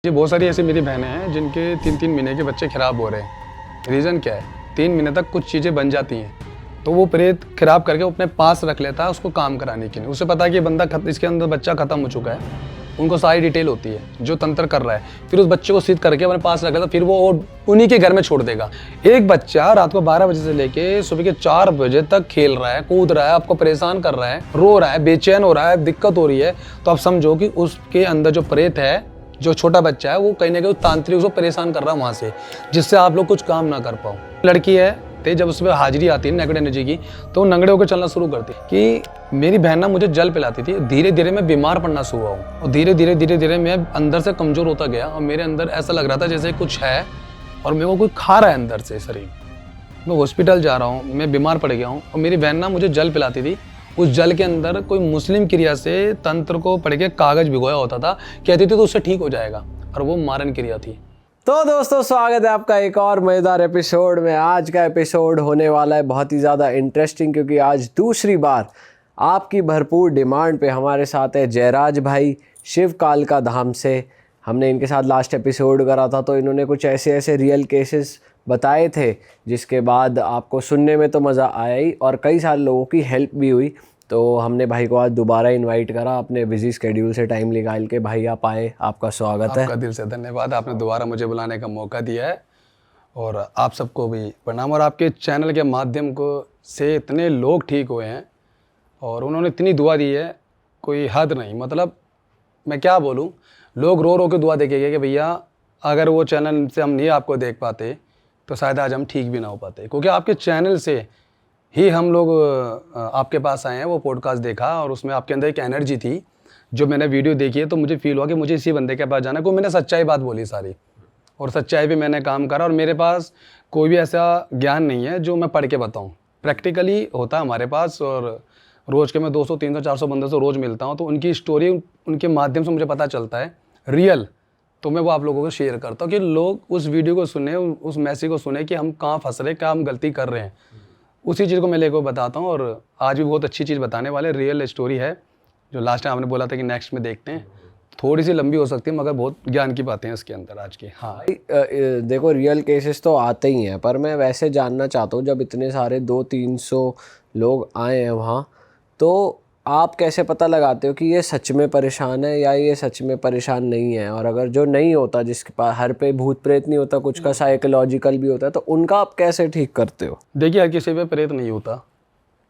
ये बहुत सारी ऐसी मेरी बहनें हैं जिनके 3-3 महीने के बच्चे खराब हो रहे हैं। रीज़न क्या है? 3 महीने तक कुछ चीज़ें बन जाती हैं तो वो प्रेत खराब करके अपने पास रख लेता है उसको काम कराने के लिए। उसे पता है कि बंदा इसके अंदर बच्चा खत्म हो चुका है। उनको सारी डिटेल होती है जो तंत्र कर रहा है, फिर उस बच्चे को सिद्ध करके अपने पास रख लेता, फिर वो उन्हीं के घर में छोड़ देगा। एक बच्चा रात को 12 बजे से लेके सुबह के 4 बजे तक खेल रहा है, कूद रहा है, आपको परेशान कर रहा है, रो रहा है, बेचैन हो रहा है, दिक्कत हो रही है, तो आप समझो कि उसके अंदर जो प्रेत है, जो छोटा बच्चा है, वो कहीं ना कहीं तांत्रिक उसको परेशान कर रहा है वहाँ से, जिससे आप लोग कुछ काम ना कर पाओ। लड़की है तो जब उसमें हाजिरी आती है नेगेटिव एनर्जी की, तो वो नंगड़े होकर चलना शुरू करती है। कि मेरी बहन ना मुझे जल पिलाती थी, धीरे धीरे मैं बीमार पड़ना शुरू हुआ हूँ और धीरे धीरे मैं अंदर से कमज़ोर होता गया और मेरे अंदर ऐसा लग रहा था जैसे कुछ है और मेरे को कोई खा रहा है अंदर से शरीर। मैं हॉस्पिटल जा रहा हूँ, मैं बीमार पड़ गया हूँ और मेरी बहन ना मुझे जल पिलाती थी। उस जल के अंदर कोई मुस्लिम क्रिया से तंत्र को पढ़ के कागज भिगोया होता था, कहती थी तो उससे ठीक हो जाएगा, और वो मारन क्रिया थी। तो दोस्तों, स्वागत है आपका एक और मज़ेदार एपिसोड में। आज का एपिसोड होने वाला है बहुत ही ज़्यादा इंटरेस्टिंग, क्योंकि आज दूसरी बार आपकी भरपूर डिमांड पे हमारे साथ है जयराज भाई शिव कालका धाम से। हमने इनके साथ लास्ट एपिसोड करा था तो इन्होंने कुछ ऐसे रियल केसेस बताए थे जिसके बाद आपको सुनने में तो मज़ा आया ही और कई सारे लोगों की हेल्प भी हुई। तो हमने भाई को आज दोबारा इनवाइट करा, अपने बिजी स्केड्यूल से टाइम निकाल के। भाई आप आए, आपका स्वागत है। आपका दिल से धन्यवाद, आपने दोबारा मुझे बुलाने का मौका दिया है और आप सबको भी प्रणाम। और आपके चैनल के माध्यम को से इतने लोग ठीक हुए हैं और उन्होंने इतनी दुआ दी है, कोई हद नहीं। मतलब मैं क्या बोलूं, लोग रो रो के दुआ देके गए कि भैया अगर वो चैनल से हम नहीं आपको देख पाते तो शायद आज हम ठीक भी ना हो पाते, क्योंकि आपके चैनल से ही हम लोग आपके पास आए हैं। वो पॉडकास्ट देखा और उसमें आपके अंदर एक एनर्जी थी, जो मैंने वीडियो देखी है तो मुझे फील हुआ कि मुझे इसी बंदे के पास जाना है। को मैंने सच्चाई बात बोली सारी, और सच्चाई भी मैंने काम करा। और मेरे पास कोई भी ऐसा ज्ञान नहीं है जो मैं पढ़ के बताऊं, प्रैक्टिकली होता है हमारे पास। और रोज़ के मैं 200, 300, 400 बंदे से रोज़ मिलता हूं, तो उनकी स्टोरी उनके माध्यम से मुझे पता चलता है रियल, तो मैं वो आप लोगों को शेयर करता हूँ कि लोग उस वीडियो को सुने, उस मैसेज को सुने कि हम कहाँ फंस रहे, क्या हम गलती कर रहे हैं। उसी चीज़ को मैं लेकर बताता हूँ। और आज भी बहुत अच्छी चीज़ बताने वाले, रियल स्टोरी है, जो लास्ट टाइम आपने बोला था कि नेक्स्ट में देखते हैं। थोड़ी सी लंबी हो सकती है मगर बहुत ज्ञान की बातें हैं इसके अंदर आज की। हाँ देखो, रियल केसेस तो आते ही हैं, पर मैं वैसे जानना चाहता हूँ, जब इतने सारे 200-300 लोग आए हैं वहाँ, तो आप कैसे पता लगाते हो कि ये सच में परेशान है या ये सच में परेशान नहीं है? और अगर जो नहीं होता, जिसके पास हर पे भूत प्रेत नहीं होता, कुछ का साइकोलॉजिकल भी होता है, तो उनका आप कैसे ठीक करते हो? देखिए, हर किसी पे प्रेत नहीं होता,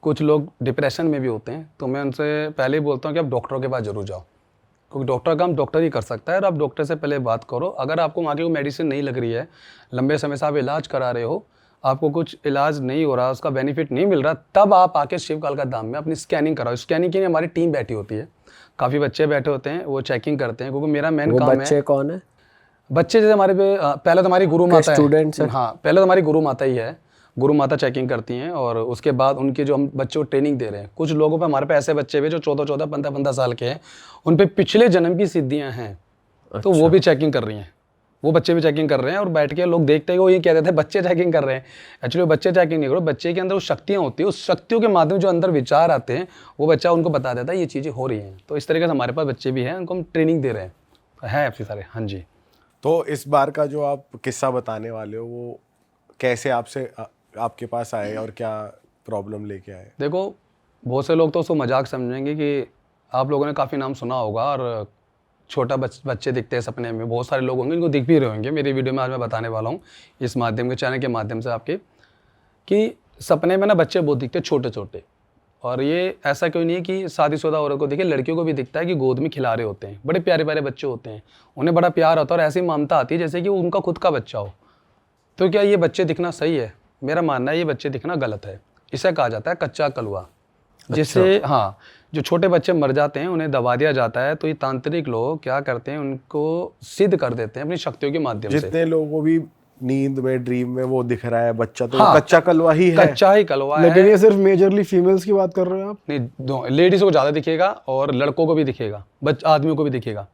कुछ लोग डिप्रेशन में भी होते हैं, तो मैं उनसे पहले ही बोलता हूँ कि आप डॉक्टरों के पास जरूर जाओ, क्योंकि डॉक्टर का काम डॉक्टर ही कर सकता है। और आप डॉक्टर से पहले बात करो। अगर आपको वहाँ की कोई मेडिसिन नहीं लग रही है, लंबे समय से आप इलाज करा रहे हो, आपको कुछ इलाज नहीं हो रहा, उसका बेनिफिट नहीं मिल रहा, तब आप आके शिव कालका धाम में अपनी स्कैनिंग कराओ। स्कैनिंग के लिए हमारी टीम बैठी होती है, काफ़ी बच्चे बैठे होते हैं, वो चेकिंग करते हैं, क्योंकि मेरा मेन काम है। बच्चे कौन है? बच्चे जैसे हमारे पे पहले तो हमारी गुरु माता स्टूडेंट्स है। हाँ, पहले तो हमारी गुरु माता ही है। गुरु माता चेकिंग करती हैं और उसके बाद उनके जो हम बच्चों को ट्रेनिंग दे रहे हैं, कुछ लोगों पे हमारे पे ऐसे बच्चे भी जो 14-14, 15-15 साल के हैं, उन पे पिछले जन्म की सिद्धियां हैं, तो वो भी चेकिंग कर रही हैं। वो बच्चे भी चेकिंग कर रहे हैं और बैठ के लोग देखते हैं, वो ये कहते थे बच्चे चेकिंग कर रहे हैं। एक्चुअली बच्चे चेकिंग नहीं करो, बच्चे के अंदर वो शक्तियाँ होती है, उस शक्तियों के माध्यम जो अंदर विचार आते हैं, वो बच्चा उनको बता देता है ये चीज़ें हो रही हैं। तो इस तरीके से हमारे पास बच्चे भी हैं, उनको हम ट्रेनिंग दे रहे हैं, है आपसे सारे। हाँ जी। तो इस बार का जो आप किस्सा बताने वाले हो, वो कैसे आपके पास आए और क्या प्रॉब्लम लेके आए? देखो, बहुत से लोग तो उसको मजाक समझेंगे कि आप लोगों ने काफ़ी नाम सुना होगा और छोटा बच्चे दिखते हैं सपने में। बहुत सारे लोग होंगे इनको दिख भी रहे होंगे। मेरी वीडियो में आज मैं बताने वाला हूँ इस माध्यम के, चैनल के माध्यम से आपके, कि सपने में ना बच्चे बहुत दिखते हैं छोटे छोटे। और ये ऐसा कोई नहीं है कि शादीशुदा औरत को दिखे, लड़कियों को भी दिखता है कि गोद में खिला रहे होते हैं, बड़े प्यारे प्यारे बच्चे होते हैं, उन्हें बड़ा प्यार होता है और ऐसी ममता आती है जैसे कि उनका खुद का बच्चा हो। तो क्या ये बच्चे दिखना सही है? मेरा मानना है ये बच्चे दिखना गलत है। इसे कहा जाता है कच्चा कलवा, जिससे हाँ, जो छोटे बच्चे मर जाते हैं उन्हें दबा दिया जाता है। तो ये तांत्रिक लोग क्या करते हैं, उनको सिद्ध कर देते हैं अपनी शक्तियों के माध्यम से। जितने लोगों को भी नींद में, ड्रीम में वो दिख रहा है बच्चा, तो हाँ, कच्चा कलवा ही है। कच्चा ही कलवा है। लेकिन ये सिर्फ मेजरली फीमेल्स की बात कर रहे हो आप? नहीं, लेडीज को ज़्यादा दिखेगा और लड़कों को भी दिखेगा, आदमियों को भी दिखेगा,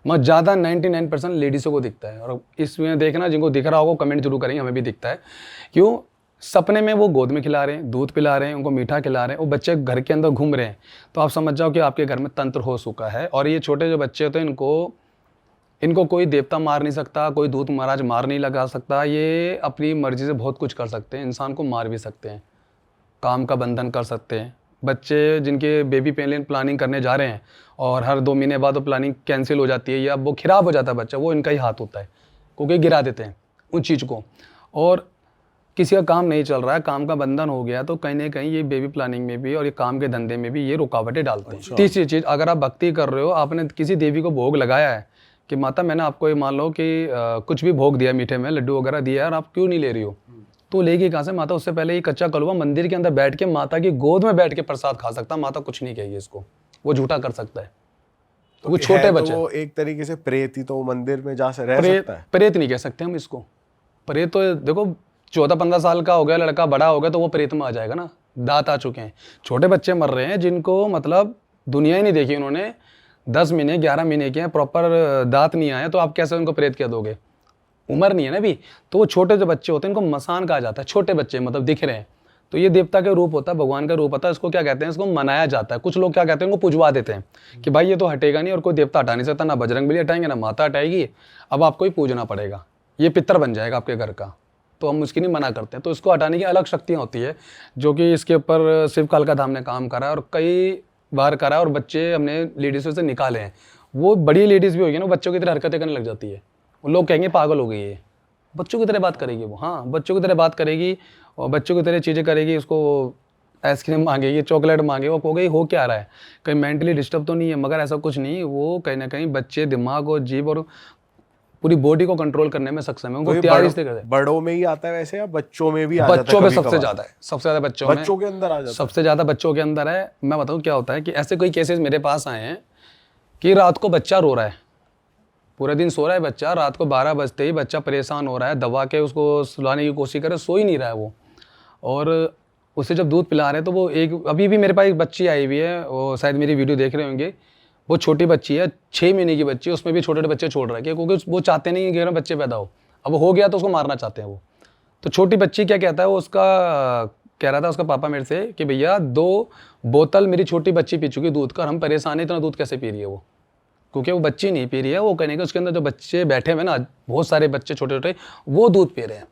मगर ज़्यादा 99% लेडीज़ों को दिखता है। और इसमें देखना, जिनको दिख रहा होगा कमेंट जरूर करेंगे, हमें भी दिखता है। क्यों? सपने में वो गोद में खिला रहे हैं, दूध पिला रहे हैं, उनको मीठा खिला रहे हैं, वो बच्चे घर के अंदर घूम रहे हैं, तो आप समझ जाओ कि आपके घर में तंत्र हो चुका है। और ये छोटे जो बच्चे होते हैं, इनको इनको कोई देवता मार नहीं सकता, कोई दूत महाराज मार नहीं लगा सकता। ये अपनी मर्जी से बहुत कुछ कर सकते हैं, इंसान को मार भी सकते हैं, काम का बंधन कर सकते हैं। बच्चे जिनके बेबी प्लानिंग करने जा रहे हैं और हर 2 महीने बाद वो प्लानिंग कैंसिल हो जाती है या वो ख़राब हो जाता है बच्चा, वो इनका ही हाथ होता है, क्योंकि गिरा देते हैं उस चीज़ को। और किसी का काम नहीं चल रहा है, काम का बंधन हो गया, तो कहीं ना कहीं ये बेबी प्लानिंग में भी और ये काम के धंधे में भी ये रुकावटें डालते हैं। तीसरी चीज़, अगर आप भक्ति कर रहे हो, आपने किसी देवी को भोग लगाया है कि माता मैंने आपको ये मान लो कि कुछ भी भोग दिया, मीठे में लड्डू वगैरह दिया है और आप क्यों नहीं ले रही हो, तो लेगी कहाँ से माता? उससे पहले ये कच्चा कलवा मंदिर के अंदर बैठ के माता की गोद में बैठ के प्रसाद खा सकता, माता कुछ नहीं कहेगी इसको, वो झूठा कर सकता है। तो वो छोटे बच्चे, वो एक तरीके से प्रेत ही, तो मंदिर में जा रह सकता है। प्रेत नहीं कह सकते हम इसको। प्रेत तो देखो 14-15 साल का हो गया लड़का, बड़ा हो गया तो वो प्रेत में आ जाएगा ना, दांत आ चुके हैं। छोटे बच्चे मर रहे हैं जिनको मतलब दुनिया ही नहीं देखी उन्होंने, 10 महीने 11 महीने के हैं, प्रॉपर दांत नहीं आए, तो आप कैसे उनको प्रेत कह दोगे? उम्र नहीं है ना अभी। तो वो छोटे जो बच्चे होते हैं इनको मसान कहा जाता है, छोटे बच्चे मतलब दिख रहे हैं, तो ये देवता का रूप होता है, भगवान का रूप होता है। इसको क्या कहते हैं? इसको मनाया जाता है। कुछ लोग क्या कहते हैं, उनको पुजवा देते हैं कि भाई ये तो हटेगा नहीं और कोई देवता हटा नहीं सकता, ना बजरंगबली हटाएंगे ना माता हटाएगी, अब आपको ही पूजना पड़ेगा, ये पितर बन जाएगा आपके घर का, तो हम उसकी नहीं मना करते हैं। तो इसको हटाने की अलग शक्तियाँ होती है, जो कि इसके ऊपर शिव कालिका धाम ने काम करा है और कई बार करा है, और बच्चे हमने लेडीज़ों से निकाले हैं। वो बड़ी लेडीज़ भी होगी ना, बच्चों की तरह हरकतें करने लग जाती है, वो लोग कहेंगे पागल हो गई है, बच्चों की तरह बात करेगी वो, हाँ बच्चों की तरह बात करेगी और बच्चों की तरह चीज़ें करेगी। उसको आइसक्रीम मांगेगी, चॉकलेट मांगे, वो कहोगे हो क्या रहा है, कहीं मेंटली डिस्टर्ब तो नहीं है? मगर ऐसा कुछ नहीं, वो कहीं ना कहीं बच्चे दिमाग और जीभ और पूरी बॉडी को कंट्रोल करने में सक्षम है। उनको तैयारी से करते हैं। बड़ों में ही आता है वैसे या बच्चों में भी आ जाता है? बच्चों में सबसे ज़्यादा है, सबसे ज़्यादा बच्चों के अंदर आ जाता है, सबसे ज़्यादा बच्चों के अंदर है। मैं बताऊँ क्या होता है कि ऐसे कोई केसेस मेरे पास आए हैं कि रात को बच्चा रो रहा है, पूरे दिन सो रहा है बच्चा, रात को 12 बजते ही बच्चा परेशान हो रहा है, दबा के उसको सुलाने की कोशिश करे, सो ही नहीं रहा है वो, और उसे जब दूध पिला रहे हैं तो वो एक, अभी भी मेरे पास एक बच्ची आई हुई है, वो शायद मेरी वीडियो देख रहे होंगे, वो छोटी बच्ची है, 6 महीने की बच्ची है, उसमें भी छोटे छोटे बच्चे छोड़ रहे हैं क्योंकि वो चाहते नहीं कि घर में बच्चे पैदा हो, अब हो गया तो उसको मारना चाहते हैं वो। तो छोटी बच्ची क्या कहता है, वो उसका कह रहा था उसका पापा मेरे से कि भैया 2 बोतल मेरी छोटी बच्ची पी चुकी दूध का, हम परेशान है, इतना दूध कैसे पी रही है वो, क्योंकि वो बच्ची नहीं पी रही है, वो कहने के उसके अंदर जो बच्चे बैठे हुए ना, बहुत सारे बच्चे छोटे छोटे, वो दूध पी रहे हैं।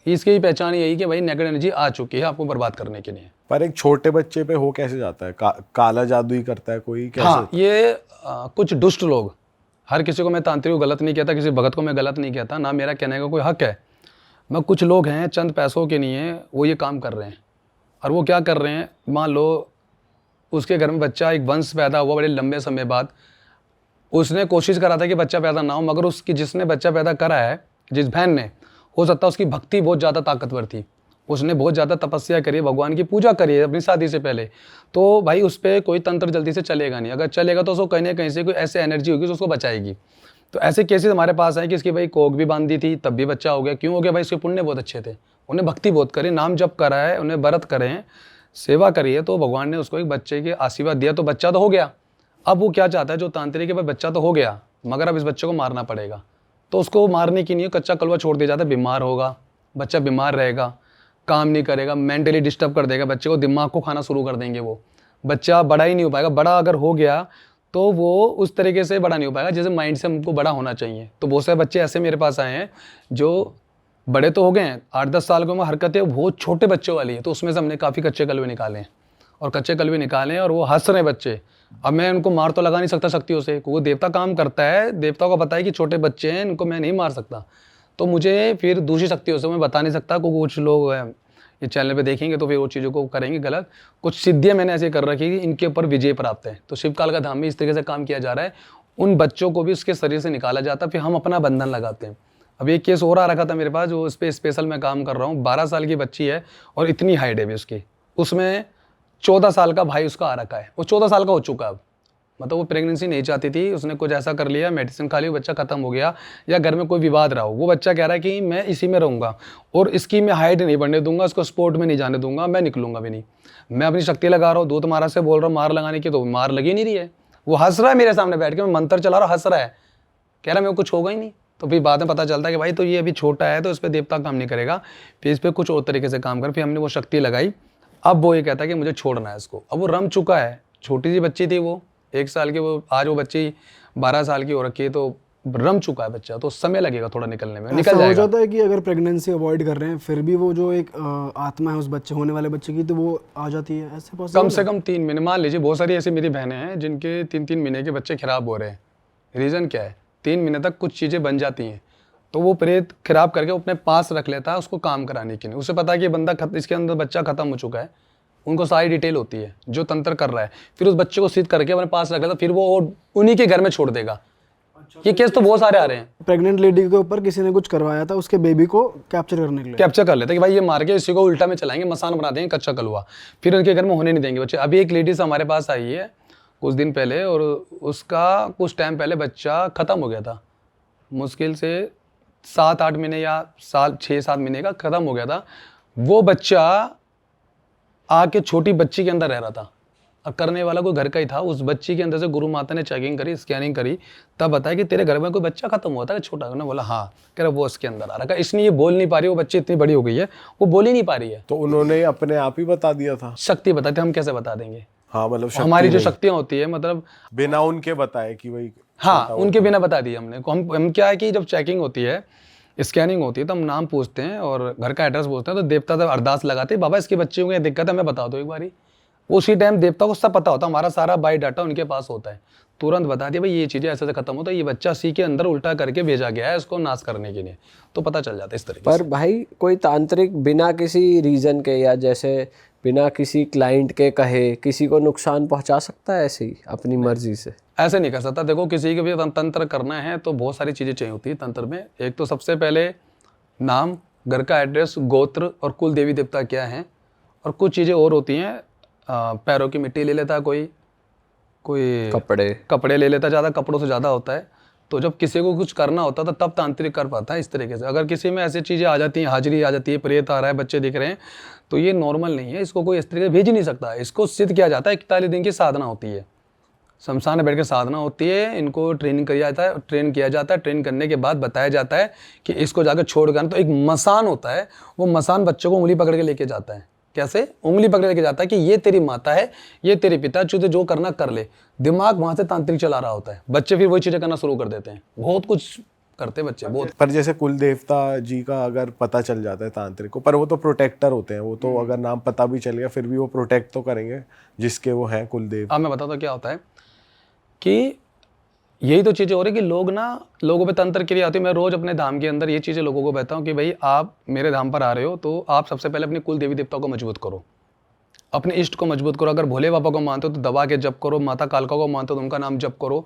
इसकी ही पहचान यही कि भाई नेगेटिव एनर्जी आ चुकी है आपको बर्बाद करने के लिए। पर एक छोटे बच्चे पे हो कैसे जाता है? काला जादू ही करता है कोई कैसे? हाँ, ये कुछ दुष्ट लोग, हर किसी को मैं तांत्रिक को गलत नहीं कहता, किसी भगत को मैं गलत नहीं कहता, ना मेरा कहने का कोई हक है, मैं कुछ लोग हैं चंद पैसों के लिए वो ये काम कर रहे हैं। और वो क्या कर रहे हैं, मान लो उसके घर में बच्चा, एक वंश पैदा हुआ बड़े लंबे समय बाद, उसने कोशिश करा था कि बच्चा पैदा ना हो, मगर उसकी जिसने बच्चा पैदा करा है, जिस बहन ने, हो सकता है उसकी भक्ति बहुत ज़्यादा ताकतवर थी, उसने बहुत ज़्यादा तपस्या करी, भगवान की पूजा करी है अपनी शादी से पहले, तो भाई उस पर कोई तंत्र जल्दी से चलेगा नहीं, अगर चलेगा तो उसको कहीं ना कहीं से कोई ऐसे एनर्जी होगी जो उसको बचाएगी। तो ऐसे केसेस हमारे पास हैं कि इसकी भाई कोख भी बांध दी थी तब भी बच्चा हो गया। क्यों हो गया भाई? उसके पुण्य बहुत अच्छे थे, उन्हें भक्ति बहुत करी, नाम जप करा है, उन्हें व्रत करे हैं, सेवा करी है, तो भगवान ने उसको एक बच्चे के आशीर्वाद दिया, तो बच्चा तो हो गया। अब वो क्या चाहता है जो तांत्रिक है, भाई बच्चा तो हो गया मगर अब इस बच्चे को मारना पड़ेगा, तो उसको मारने की नहीं, कच्चा कलवा छोड़ दिया जाता है, बीमार होगा बच्चा, बीमार रहेगा, काम नहीं करेगा, मेंटली डिस्टर्ब कर देगा बच्चे को, दिमाग को खाना शुरू कर देंगे, वो बच्चा बड़ा ही नहीं हो पाएगा। बड़ा अगर हो गया तो वो उस तरीके से बड़ा नहीं हो पाएगा जैसे माइंड से हमको बड़ा होना चाहिए। तो बहुत सारे बच्चे ऐसे मेरे पास आए हैं जो बड़े तो हो गए हैं, 8-10 साल की उम्र, हरकतें बहुत छोटे बच्चों वाली है, तो उसमें से हमने काफ़ी कच्चे कलवे निकाले हैं और कच्चे कलवे निकाले हैं और वो हंस रहे बच्चे। अब मैं उनको मार तो लगा नहीं सकता शक्तियों से, वो देवता काम करता है, देवता को पता है कि छोटे बच्चे हैं, इनको मैं नहीं मार सकता, तो मुझे फिर दूसरी शक्तियों से मैं बता नहीं सकता, क्योंकि कुछ लोग ये चैनल पे देखेंगे तो फिर वो चीज़ों को करेंगे गलत। कुछ सिद्धियाँ मैंने ऐसे कर रखी कि इनके ऊपर विजय प्राप्त है, तो शिव कालिका धाम में इस तरीके से काम किया जा रहा है, उन बच्चों को भी उसके शरीर से निकाला जाता है, फिर हम अपना बंधन लगाते हैं। अब एक केस और आ रखा था मेरे पास, जो उस पर स्पेशल मैं काम कर रहा हूँ, 12 साल की बच्ची है और इतनी हाइट है भी उसकी, उसमें 14 साल का भाई उसका आ रखा है, वो 14 साल का हो चुका है अब, मतलब वो प्रेगनेंसी नहीं चाहती थी, उसने कुछ ऐसा कर लिया, मेडिसिन खा ली, बच्चा खत्म हो गया, या घर में कोई विवाद रहा हो, वो बच्चा कह रहा है कि मैं इसी में रहूँगा और इसकी मैं हाइट नहीं बढ़ने दूंगा, इसको स्पोर्ट में नहीं जाने दूंगा, मैं निकलूंगा भी नहीं, मैं अपनी शक्ति लगा रहा हूँ, दूध महाराज से बोल रहा हूँ मार लगाने की, तो मार लगी नहीं रही है, वो हंस रहा है मेरे सामने बैठ के, मैं मंत्र चला रहा हूँ, हंस रहा है, कह रहा है मेरे को कुछ होगा ही नहीं। तो फिर बाद में पता चलता है कि भाई तो ये अभी छोटा है, तो इस पर देवता काम नहीं करेगा, फिर इस पर कुछ और तरीके से काम कर, फिर हमने वो शक्ति लगाई, अब वो ये कहता है कि मुझे छोड़ना है इसको, अब वो रम चुका है, छोटी सी बच्ची थी वो 1 साल की, वो आज वो बच्ची 12 साल की हो रखी है, तो रम चुका है बच्चा, तो समय लगेगा थोड़ा निकलने में, ऐसा निकल हो जाएगा। जाता है कि अगर प्रेगनेंसी अवॉइड कर रहे हैं फिर भी वो जो एक आत्मा है उस बच्चे होने वाले बच्चे की तो वो आ जाती है, ऐसे पॉसिबल? कम से कम 3 महीने, मान लीजिए बहुत सारी ऐसी मेरी बहनें हैं जिनके 3-3 महीने के बच्चे खराब हो रहे हैं। रीज़न क्या है? 3 महीने तक कुछ चीज़ें बन जाती हैं, तो वो प्रेत खराब करके वो अपने पास रख लेता है उसको काम कराने के लिए। उसे पता है कि ये बंदा इसके अंदर बच्चा खत्म हो चुका है, उनको सारी डिटेल होती है जो तंत्र कर रहा है, फिर उस बच्चे को सिद्ध करके अपने पास रख लेता, फिर वो उन्हीं के घर में छोड़ देगा। ये केस तो बहुत सारे आ रहे हैं। प्रेग्नेंट लेडी के ऊपर किसी ने कुछ करवाया था उसके बेबी को कैप्चर करने के लिए। कैप्चर कर लेते हैं कि भाई ये मार के इसी को उल्टा में चलाएंगे, मसान बना देंगे कच्चा कलुआ, फिर उनके घर में होने नहीं देंगे बच्चे। अभी एक लेडीज हमारे पास आई है कुछ दिन पहले, और उसका कुछ टाइम पहले बच्चा खत्म हो गया था, मुश्किल से 7-8 महीने या 6-7 महीने का खत्म हो गया था। वो बच्चा आके छोटी बच्ची के अंदर रह रहा था, और करने वाला कोई घर का ही था। उस बच्ची के अंदर से गुरु माता ने चेकिंग करी, स्कैनिंग करी, तब बताया कि तेरे घर में कोई बच्चा खत्म हुआ था छोटा। उन्होंने बोला हाँ, कह रहा वो उसके अंदर आ रहा। इसलिए ये बोल नहीं पा रही, वो बच्ची इतनी बड़ी हो गई है वो बोल ही नहीं पा रही है। तो उन्होंने अपने आप ही बता दिया था? शक्ति बताते, हम कैसे बता देंगे? हाँ, मतलब हमारी जो शक्तियाँ होती है, मतलब बिना उनके बताए कि भाई। हाँ, उनके बिना बता दिया हमने। हम क्या है कि जब चेकिंग होती है, स्कैनिंग होती है, तो हम नाम पूछते हैं और घर का एड्रेस पूछते हैं, तो देवता तब अरदास लगाते हैं, बाबा इसके बच्चे को ये दिक्कत है, हमें बता दो एक बारी। उसी टाइम देवता को सब पता होता है, हमारा सारा बायो डाटा उनके पास होता है, तुरंत बता दिया भाई ये चीज़ें ऐसे खत्म होता है, ये बच्चा सी के अंदर उल्टा करके भेजा गया है इसको नाश करने के लिए, तो पता चल जाता है इस तरीके पर भाई कोई तांत्रिक बिना किसी रीजन के या जैसे बिना किसी क्लाइंट के कहे किसी को नुकसान पहुंचा सकता है ऐसे ही अपनी मर्जी से? ऐसे नहीं कर सकता। देखो किसी के भी तंत्र करना है तो बहुत सारी चीज़ें चाहिए होती है तंत्र में। एक तो सबसे पहले नाम, घर का एड्रेस, गोत्र और कुल देवी देवता क्या हैं, और कुछ चीज़ें और होती हैं। पैरों की मिट्टी ले लेता है कोई कपड़े ले लेता है, ज़्यादा कपड़ों से ज़्यादा होता है। तो जब किसी को कुछ करना होता है तो तब तांत्रिक कर पाता है इस तरीके से। अगर किसी में ऐसी चीज़ें आ जाती हैं, हाजिरी आ जाती है, प्रेत आ रहा है, बच्चे दिख रहे हैं, तो ये नॉर्मल नहीं है, इसको कोई इस तरीके से भेज ही नहीं सकता। इसको सिद्ध किया जाता है, 41 दिन की साधना होती है, शमशान में बैठ के साधना होती है। इनको ट्रेन किया जाता है। ट्रेन करने के बाद बताया जाता है कि इसको जाकर छोड़ कर, तो एक मसान होता है, वो मसान बच्चों को उंगली पकड़ के लेके जाता है। कैसे? उंगली पकड़ लेके जाता है कि ये तेरी माता है, ये तेरे पिता, तुझे जो करना कर ले। दिमाग वहां से तांत्रिक चला रहा होता है, बच्चे फिर वही चीजें करना शुरू कर देते हैं। बहुत कुछ करते हैं बच्चे, बहुत। पर जैसे कुल देवता जी का अगर पता चल जाता है तांत्रिक को, पर वो तो प्रोटेक्टर होते हैं, वो तो अगर नाम पता भी चल गया फिर भी वो प्रोटेक्ट तो करेंगे जिसके वो हैं कुल देव। अब मैं बताता हूँ क्या होता है कि यही तो चीज़ें हो रही कि लोगों पे तंत्र क्रिया आती है। मैं रोज अपने धाम के अंदर ये चीज़ें लोगों को बताता हूँ कि भाई आप मेरे धाम पर आ रहे हो तो आप सबसे पहले अपने कुल देवी देवता को मजबूत करो, अपने इष्ट को मजबूत करो। अगर भोले बाबा को मानते हो तो दबा के जप करो, माता कालका को मानते हो तो उनका नाम जप करो,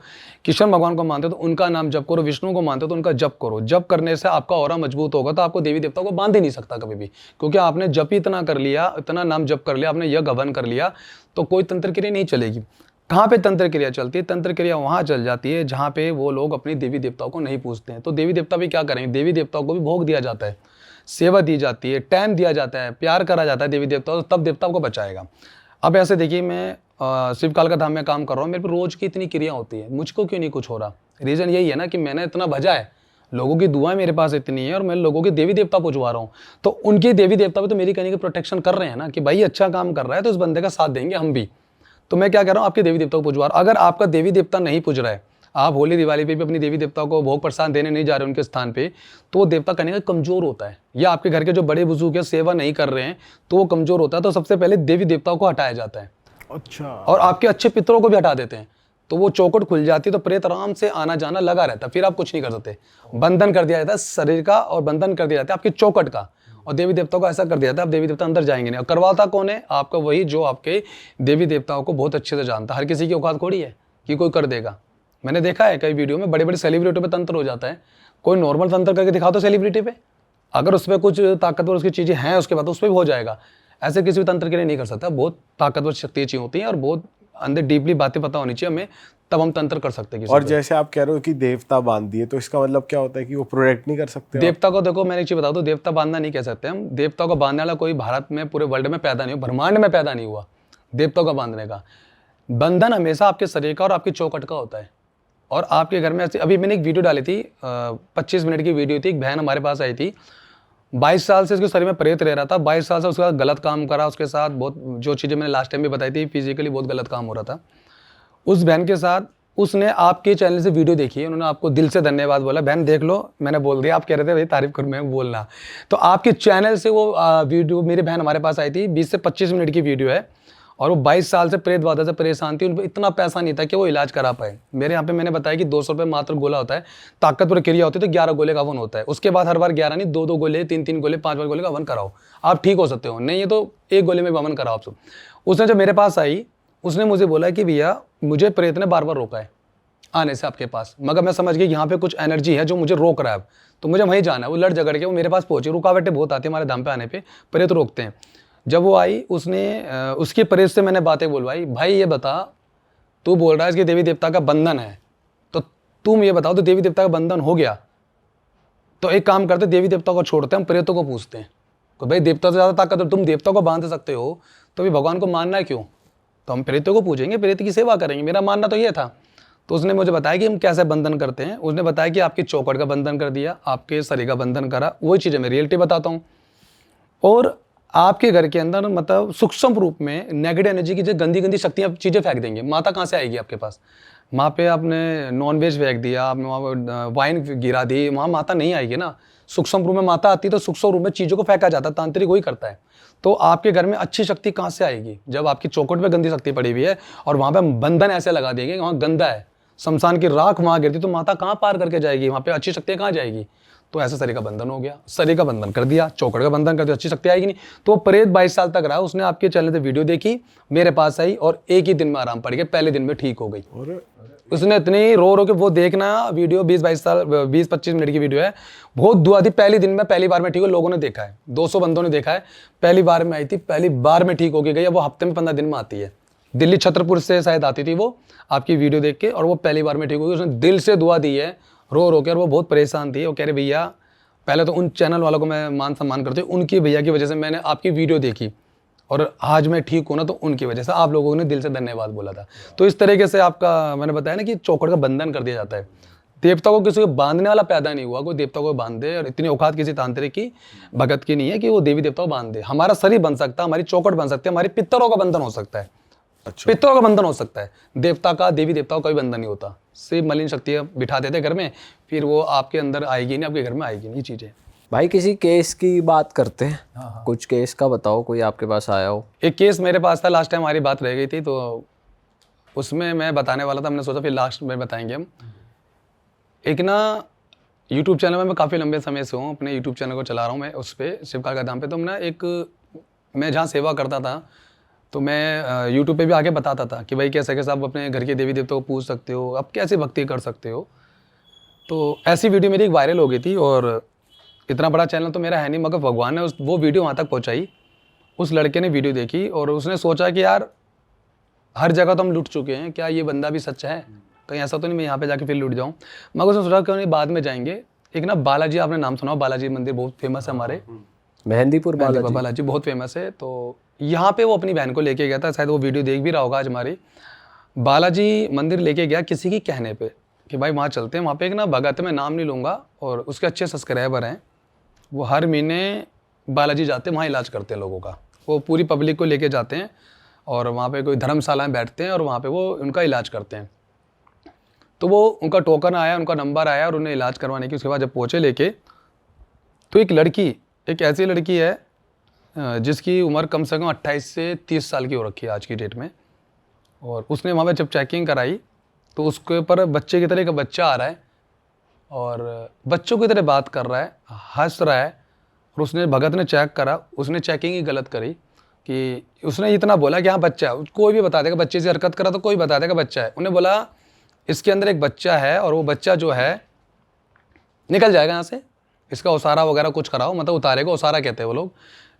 कृष्ण भगवान को मानते हो तो उनका नाम जप करो, विष्णु को मानते हो तो उनका जप करो। जप करने से आपका ऑरा मजबूत होगा, तो आपको देवी देवता को बांध ही नहीं सकता कभी भी, क्योंकि आपने जप ही इतना कर लिया, इतना नाम जप कर लिया, आपने यज्ञ हवन कर लिया, तो कोई तंत्र क्रिया नहीं चलेगी। कहाँ पे तंत्र क्रिया चलती है? तंत्र क्रिया वहाँ चल जाती है जहाँ पे वो लोग अपनी देवी देवताओं को नहीं पूजते हैं। तो देवी देवता भी क्या करेंगे? देवी देवताओं को भी भोग दिया जाता है, सेवा दी जाती है, टाइम दिया जाता है, प्यार करा जाता है देवी देवताओं, तब देवताओं को बचाएगा। अब ऐसे देखिए, मैं शिव काल का धाम में काम कर रहा हूँ, मेरे पे रोज की इतनी क्रिया होती है, मुझको क्यों नहीं कुछ हो रहा? रीज़न यही है ना कि मैंने इतना भजा है, लोगों की दुआएं मेरे पास इतनी है, और मैं लोगों के देवी देवता पूजवा रहा हूँ, तो उनके देवी देवता भी तो मेरी कहने की प्रोटेक्शन कर रहे हैं ना कि भाई अच्छा काम कर रहा है तो इस बंदे का साथ देंगे हम भी। तो मैं क्या कह रहा हूँ, आपके देवी देवता को पूजवा रहा हूँ। अगर आपका देवी देवता नहीं पूज रहा है, आप होली दिवाली पे भी अपनी देवी देवताओं को भोग प्रसाद देने नहीं जा रहे उनके स्थान पे, तो वो देवता कहने का कमजोर होता है। या आपके घर के जो बड़े बुजुर्ग है सेवा नहीं कर रहे हैं तो वो कमजोर होता है, तो सबसे पहले देवी देवताओं को हटाया जाता है। अच्छा। और आपके अच्छे पितरों को भी हटा देते हैं, तो वो चौकट खुल जाती है, तो प्रेत आराम से आना जाना लगा रहता है, फिर आप कुछ नहीं कर सकते। बंधन कर दिया जाता है शरीर का, और बंधन कर दिया जाता है आपकी चौकट का, और देवी देवताओं को ऐसा कर दिया था, अब देवी देवता अंदर जाएंगे नहीं। और करवाता कौन है? आपका वही जो आपके देवी देवताओं को बहुत अच्छे से जानता है। हर किसी की औकात थोड़ी है कि कोई कर देगा। मैंने देखा है कई वीडियो में बड़े बड़े सेलिब्रिटी पे तंत्र हो जाता है, कोई नॉर्मल तंत्र करके दिखा दो सेलिब्रिटी पे, अगर उस पर कुछ ताकतवर उसकी चीज़ें हैं उसके बाद उस पर भी हो जाएगा। ऐसे किसी भी तंत्र के लिए नहीं कर सकता, बहुत ताकतवर शक्तियाँ चाहिए होती हैं और बहुत अंदर डीपली बातें पता होनी चाहिए हमें, तब हम तंत्र कर सकते हैं। और जैसे आप कह रहे हो कि देवता बांध दिए, तो इसका मतलब क्या होता है कि वो प्रोटेक्ट नहीं कर सकते? देवता को देखो, मैंने एक चीज बता दूं, देवता बांधना नहीं कह सकते हम। देवता को बांधने वाला कोई भारत में, पूरे वर्ल्ड में पैदा नहीं हुआ, ब्रह्मांड में पैदा नहीं हुआ देवता को बांधने का। बंधन हमेशा आपके शरीर का और आपकी चौकट का होता है। और आपके घर में ऐसे, अभी मैंने एक वीडियो डाली थी, 25 मिनट की वीडियो थी, एक बहन हमारे पास आई थी, 22 साल से उसके शरीर में प्रेत रह रहा था, 22 साल से उसके साथ गलत काम करा, उसके साथ बहुत जो चीज़ें मैंने लास्ट टाइम भी बताई थी, फिजिकली बहुत गलत काम हो रहा था। उस बहन के साथ उसने आपके चैनल से वीडियो देखी है, उन्होंने आपको दिल से धन्यवाद बोला, बहन देख लो मैंने बोल दिया, आप कह रहे थे भाई तारीफ करूँ मैं बोलना, तो आपके चैनल से वो वीडियो मेरी बहन हमारे पास आई थी, 20 से 25 मिनट की वीडियो है, और वो 22 साल से प्रेत बाधा से परेशान थी, उन पर इतना पैसा नहीं था कि वो इलाज करा पाए। मेरे यहाँ पे मैंने बताया कि 200 रुपये मात्र गोला होता है, ताकतवर क्रिया होती है तो 11 गोले का हवन होता है, उसके बाद हर बार 11 नहीं 2-2 गोले 3-3 गोले 5-5 गोले का हवन कराओ, आप ठीक हो सकते हो, नहीं है तो 1 गोले में हवन कराओ आप सब। उसने जब मेरे पास आई उसने मुझे बोला कि भैया मुझे प्रेत ने बार बार रोका है आने से आपके पास, मगर मैं समझ गया यहाँ पे कुछ एनर्जी है जो मुझे रोक रहा है, तो मुझे वहीं जाना है। वो लड़ झगड़ के वो मेरे पास पहुंची, रुकावटें बहुत आती है हमारे धाम पे आने पे, प्रेत रोकते हैं। जब वो आई उसने उसके प्रेत से मैंने बातें बोलवाई, भाई ये बता तू बोल रहा है इसके देवी देवता का बंधन है, तो तुम ये बताओ तो देवी देवता का बंधन हो गया तो एक काम करते देवी देवता को छोड़ते हैं, हम प्रेतों को पूछते हैं तो भाई देवता से ज़्यादा ताकत तुम देवता को बांध सकते हो तो भी भगवान को मानना है क्यों, तो हम प्रेतों को पूछेंगे, प्रेत की सेवा करेंगे, मेरा मानना तो ये था। तो उसने मुझे बताया कि हम कैसे बंधन करते हैं, उसने बताया कि आपकी चौखट का बंधन कर दिया, आपके शरीर का बंधन करा, वही चीज़ें मैं रियलिटी बताता हूँ। और आपके घर के अंदर मतलब सूक्ष्म रूप में नेगेटिव एनर्जी की जो गंदी गंदी शक्तियाँ चीज़ें फेंक देंगे, माता कहाँ से आएगी आपके पास, वहाँ पे आपने नॉनवेज फेंक दिया, आपने वहाँ वाइन गिरा दी, वहाँ माता नहीं आएगी ना। सूक्ष्म रूप में माता आती है तो सूक्ष्म रूप में चीज़ों को फेंका जाता है, तांत्रिक वही करता है। तो आपके घर में अच्छी शक्ति कहाँ से आएगी जब आपकी चौखट पे गंदी शक्ति पड़ी हुई है और वहाँ पे बंधन ऐसे लगा देंगे, वहाँ गंदा है, शमशान की राख वहाँ गिरती तो माता कहाँ पार करके जाएगी, वहाँ पे अच्छी शक्ति कहाँ जाएगी। तो ऐसा शरीर का बंधन हो गया, शरीर का बंधन कर दिया, चौखट का बंधन कर दिया, अच्छी शक्ति आएगी नहीं। तो वो प्रेत 22 साल तक रहा, उसने आपके चैनल से वीडियो देखी, मेरे पास आई और एक ही दिन में आराम पड़ गया, पहले दिन में ठीक हो गई। उसने इतनी रो रो के वो देखना वीडियो 20-25 मिनट की वीडियो है, बहुत दुआ थी, पहले दिन में पहली बार में ठीक हो, लोगों ने देखा है, 200 बंदों ने देखा है, पहली बार में आई थी, पहली बार में ठीक हो गई। वो हफ्ते में 15 दिन में आती है, दिल्ली छतरपुर से शायद आती थी वो आपकी वीडियो देख के, और वो पहली बार में ठीक हो गई। उसने दिल से दुआ दी है रो रो के, और वो बहुत परेशान थी। वो कह रहे भैया पहले तो उन चैनल वालों को मैं मान सम्मान करती हूँ, उनकी भैया की वजह से मैंने आपकी वीडियो देखी और आज मैं ठीक हूँ ना, तो उनकी वजह से आप लोगों ने दिल से धन्यवाद बोला था। तो इस तरीके से आपका मैंने बताया ना कि चौखट का बंधन कर दिया जाता है। देवता को किसी को बांधने वाला पैदा नहीं हुआ, कोई देवता को बांध दे, और इतनी औकात किसी तांत्रिक की भगत की नहीं है कि वो देवी देवता को बांध दे। हमारा शरीर बन सकता है, हमारी चौखट बन सकती है, हमारी पितरों का बंधन हो सकता है, पितरों का बंधन हो सकता है, देवता का देवी देवताओं का कोई बंधन नहीं होता। सिर्फ मलिन शक्तियाँ बिठा देते घर में, फिर वो आपके अंदर आएगी नहीं, आपके घर में आएगी नहीं चीज़ें। भाई किसी केस की बात करते हैं, कुछ केस का बताओ, कोई आपके पास आया हो। एक केस मेरे पास था, लास्ट टाइम हमारी बात रह गई थी तो उसमें मैं बताने वाला था, हमने सोचा फिर लास्ट में बताएंगे हम। एक ना यूट्यूब चैनल में मैं काफ़ी लंबे समय से हूँ, अपने यूट्यूब चैनल को चला रहा हूँ मैं, उस पर शिवकाल का धाम पे। तो मैं जहाँ सेवा करता था तो मैं यूट्यूब पे भी आके बताता था कि भाई कैसे कैसे आप अपने घर के देवी देवताओं को पूछ सकते हो, आप कैसे भक्ति कर सकते हो। तो ऐसी वीडियो मेरी एक वायरल हो गई थी, और इतना बड़ा चैनल तो मेरा है नहीं, मगर भगवान ने वो वीडियो वहाँ तक पहुँचाई। उस लड़के ने वीडियो देखी और उसने सोचा कि यार हर जगह तो हम लुट चुके हैं, क्या ये बंदा भी सच है, कहीं ऐसा तो नहीं मैं यहाँ पे जाके फिर लुट जाऊँ। मगर उसने सोचा कि बाद में जाएंगे। एक ना बालाजी, आपने नाम सुना हो, बालाजी मंदिर बहुत फेमस है हमारे, मेहंदीपुर बालाजी बहुत फेमस है। तो यहाँ पे वो अपनी बहन को लेके गया था, शायद वो वीडियो देख भी रहा होगा आज हमारी। बालाजी मंदिर लेके गया किसी की कहने पे कि भाई वहाँ चलते हैं, वहाँ पे एक ना भगत, मैं नाम नहीं लूँगा, और उसके अच्छे सब्सक्राइबर हैं, वो हर महीने बालाजी जाते हैं, वहाँ इलाज करते हैं लोगों का, वो पूरी पब्लिक को लेके जाते हैं और वहाँ पे कोई धर्मशालाएं बैठते हैं और वहाँ पे वो उनका इलाज करते हैं। तो वो उनका टोकन आया, उनका नंबर आया और उन्हें इलाज करवाने की, उसके बाद जब पहुँचे लेके, तो एक ऐसी लड़की है जिसकी उम्र कम से कम 28 से 30 साल की हो रखी है आज की डेट में। और उसने वहाँ पे जब चेकिंग कराई तो उसके ऊपर बच्चे की तरह का बच्चा आ रहा है और बच्चों की तरह बात कर रहा है, हंस रहा है। और उसने भगत ने चेक करा, उसने चेकिंग ही गलत करी कि उसने इतना बोला कि हाँ बच्चा है, कोई भी बता देगा, बच्चे से हरकत करा तो कोई बता देगा बच्चा है। उन्हें बोला इसके अंदर एक बच्चा है और वो बच्चा जो है निकल जाएगा यहाँ से, इसका उसारा वगैरह कुछ कराओ, मतलब उतारेगा, उसारा कहते हैं वो लोग,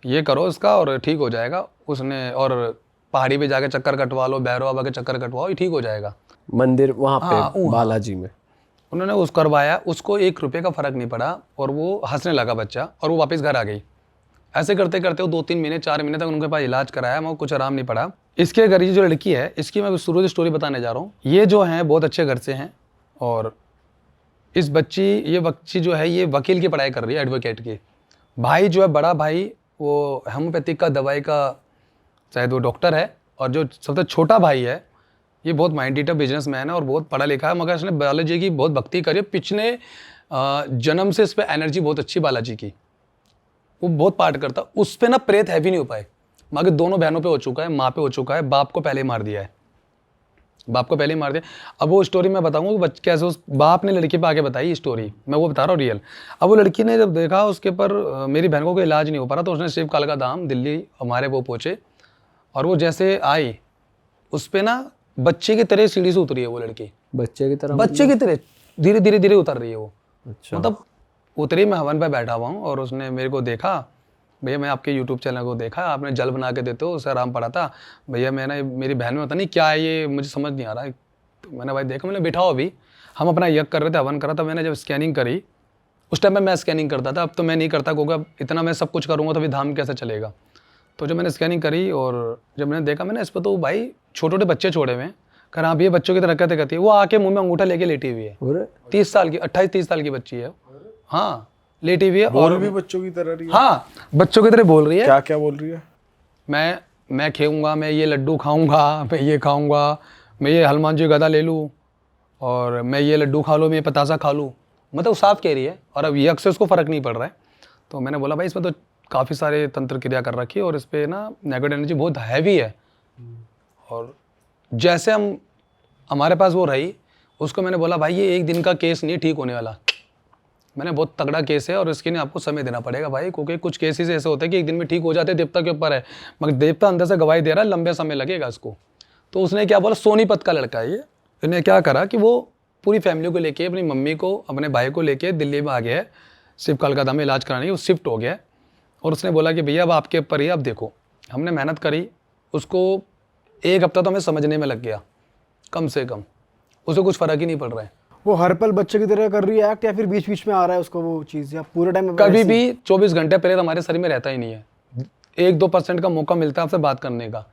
ये करो इसका और ठीक हो जाएगा। उसने और पहाड़ी पे जाके चक्कर कटवा लो, भैरव बाबा के चक्कर कटवाओ, ये ठीक हो जाएगा। मंदिर वहाँ पे बालाजी में उन्होंने उस करवाया, उसको 1 रुपये का फ़र्क नहीं पड़ा और वो हंसने लगा बच्चा और वो वापस घर आ गई। ऐसे करते करते वो 2-3 महीने 4 महीने तक उनके पास इलाज कराया, मगर कुछ आराम नहीं पड़ा। इसके घर की जो लड़की है, इसकी मैं शुरू से स्टोरी बताने जा रहा हूँ। ये जो हैं बहुत अच्छे घर से हैं और ये बच्ची जो है ये वकील की पढ़ाई कर रही है, एडवोकेट की। भाई जो है बड़ा भाई वो होम्योपैथिक का दवाई का शायद वो डॉक्टर है, और जो सबसे छोटा भाई है ये बहुत माइंडेड बिजनेसमैन है और बहुत पढ़ा लिखा है, मगर इसने बालाजी की बहुत भक्ति करी। पिछले जन्म से इस पर एनर्जी बहुत अच्छी बालाजी की, वो बहुत पाठ करता। उस पर ना प्रेत हैवी नहीं हो पाए, मगर दोनों बहनों पे हो चुका है, माँ पे हो चुका है, बाप को पहले ही मार दिया है, बाप को पहले ही मार दिया। अब वो स्टोरी मैं बताऊंगा कि कैसे उस बाप ने लड़की पे आके बताई स्टोरी, मैं वो बता रहा हूँ रियल। अब वो लड़की ने जब देखा उसके ऊपर मेरी बहन को कोई इलाज नहीं हो पा रहा, तो उसने शिव काल का धाम दिल्ली हमारे वो पहुँचे, और वो जैसे आई उस पर ना बच्चे की तरह सीढ़ी से उतरी है वो लड़की, बच्चे की तरह? बच्चे की तरह धीरे धीरे धीरे उतर रही है वो। अच्छा। मतलब उतरी, मैं हवन पे बैठा हुआ हूँ और उसने मेरे को देखा, भैया मैं आपके यूट्यूब चैनल को देखा, आपने जल बना के देते हो, उसे आराम पड़ा था भैया, मैंने मेरी बहन में पता नहीं क्या है ये, मुझे समझ नहीं आ रहा है। तो मैंने भाई देखा, मैंने बिठाओ, अभी हम अपना यज्ञ कर रहे थे, हवन कर रहा था। मैंने जब स्कैनिंग करी, उस टाइम में मैं स्कैनिंग करता था, अब तो मैं नहीं करता, क्योंकि अब इतना मैं सब कुछ करूँगा तो अभी धाम कैसे चलेगा। तो जब मैंने स्कैनिंग करी और जब मैंने देखा, मैंने इस पर तो भाई छोटे छोटे बच्चे छोड़े हुए हैं, कर हाँ ये बच्चों की तरह हरकतें करती है। वो आके मुंह में अंगूठा लेके लेटी हुई है, 30 साल की, 28-30 साल की बच्ची है, हाँ लेटी हुई है। बोल भी बच्चों की तरह रही है? हाँ बच्चों की तरह बोल रही है। क्या क्या बोल रही है? मैं खेऊंगा, मैं ये लड्डू खाऊंगा, मैं ये खाऊंगा, मैं ये हनुमान जी गदा ले लूँ, और मैं ये लड्डू खा लूँ, मैं पतासा खा लूँ, मतलब साफ कह रही है। और अब यज्ञ से उसको फ़र्क नहीं पड़ रहा है। तो मैंने बोला भाई इसमें तो काफ़ी सारे तंत्र क्रिया कर रखी है और इस पर ना नेगेटिव एनर्जी बहुत हैवी है। और जैसे हमारे पास वो रही, उसको मैंने बोला भाई ये एक दिन का केस नहीं ठीक होने वाला, मैंने बहुत तगड़ा केस है और इसके लिए आपको समय देना पड़ेगा भाई, क्योंकि कुछ केसेस ऐसे होते हैं कि एक दिन में ठीक हो जाते हैं, देवता के ऊपर है, मगर देवता अंदर से गवाही दे रहा है, लंबे समय लगेगा इसको। तो उसने क्या बोला, सोनीपत का लड़का है ये, इन्हें क्या करा कि वो पूरी फैमिली को लेके, अपनी मम्मी को, अपने भाई को लेके दिल्ली में आ गया है, शिव कलकत्ता में इलाज कराने, वो शिफ्ट हो गया है। और उसने बोला कि भैया अब आपके ऊपर ही, अब देखो हमने मेहनत करी, उसको 1 हफ्ता तो हमें समझने में लग गया कम से कम, उसे कुछ फ़र्क ही नहीं पड़ रहा है। वो हर पल बच्चे की तरह कर रही है एक्ट, या फिर बीच बीच में आ रहा है उसको वो चीज़, या पूरे टाइम कभी भी 24 घंटे पहले तो हमारे शरीर में रहता ही नहीं है, 1-2% का मौका मिलता है आपसे बात करने का।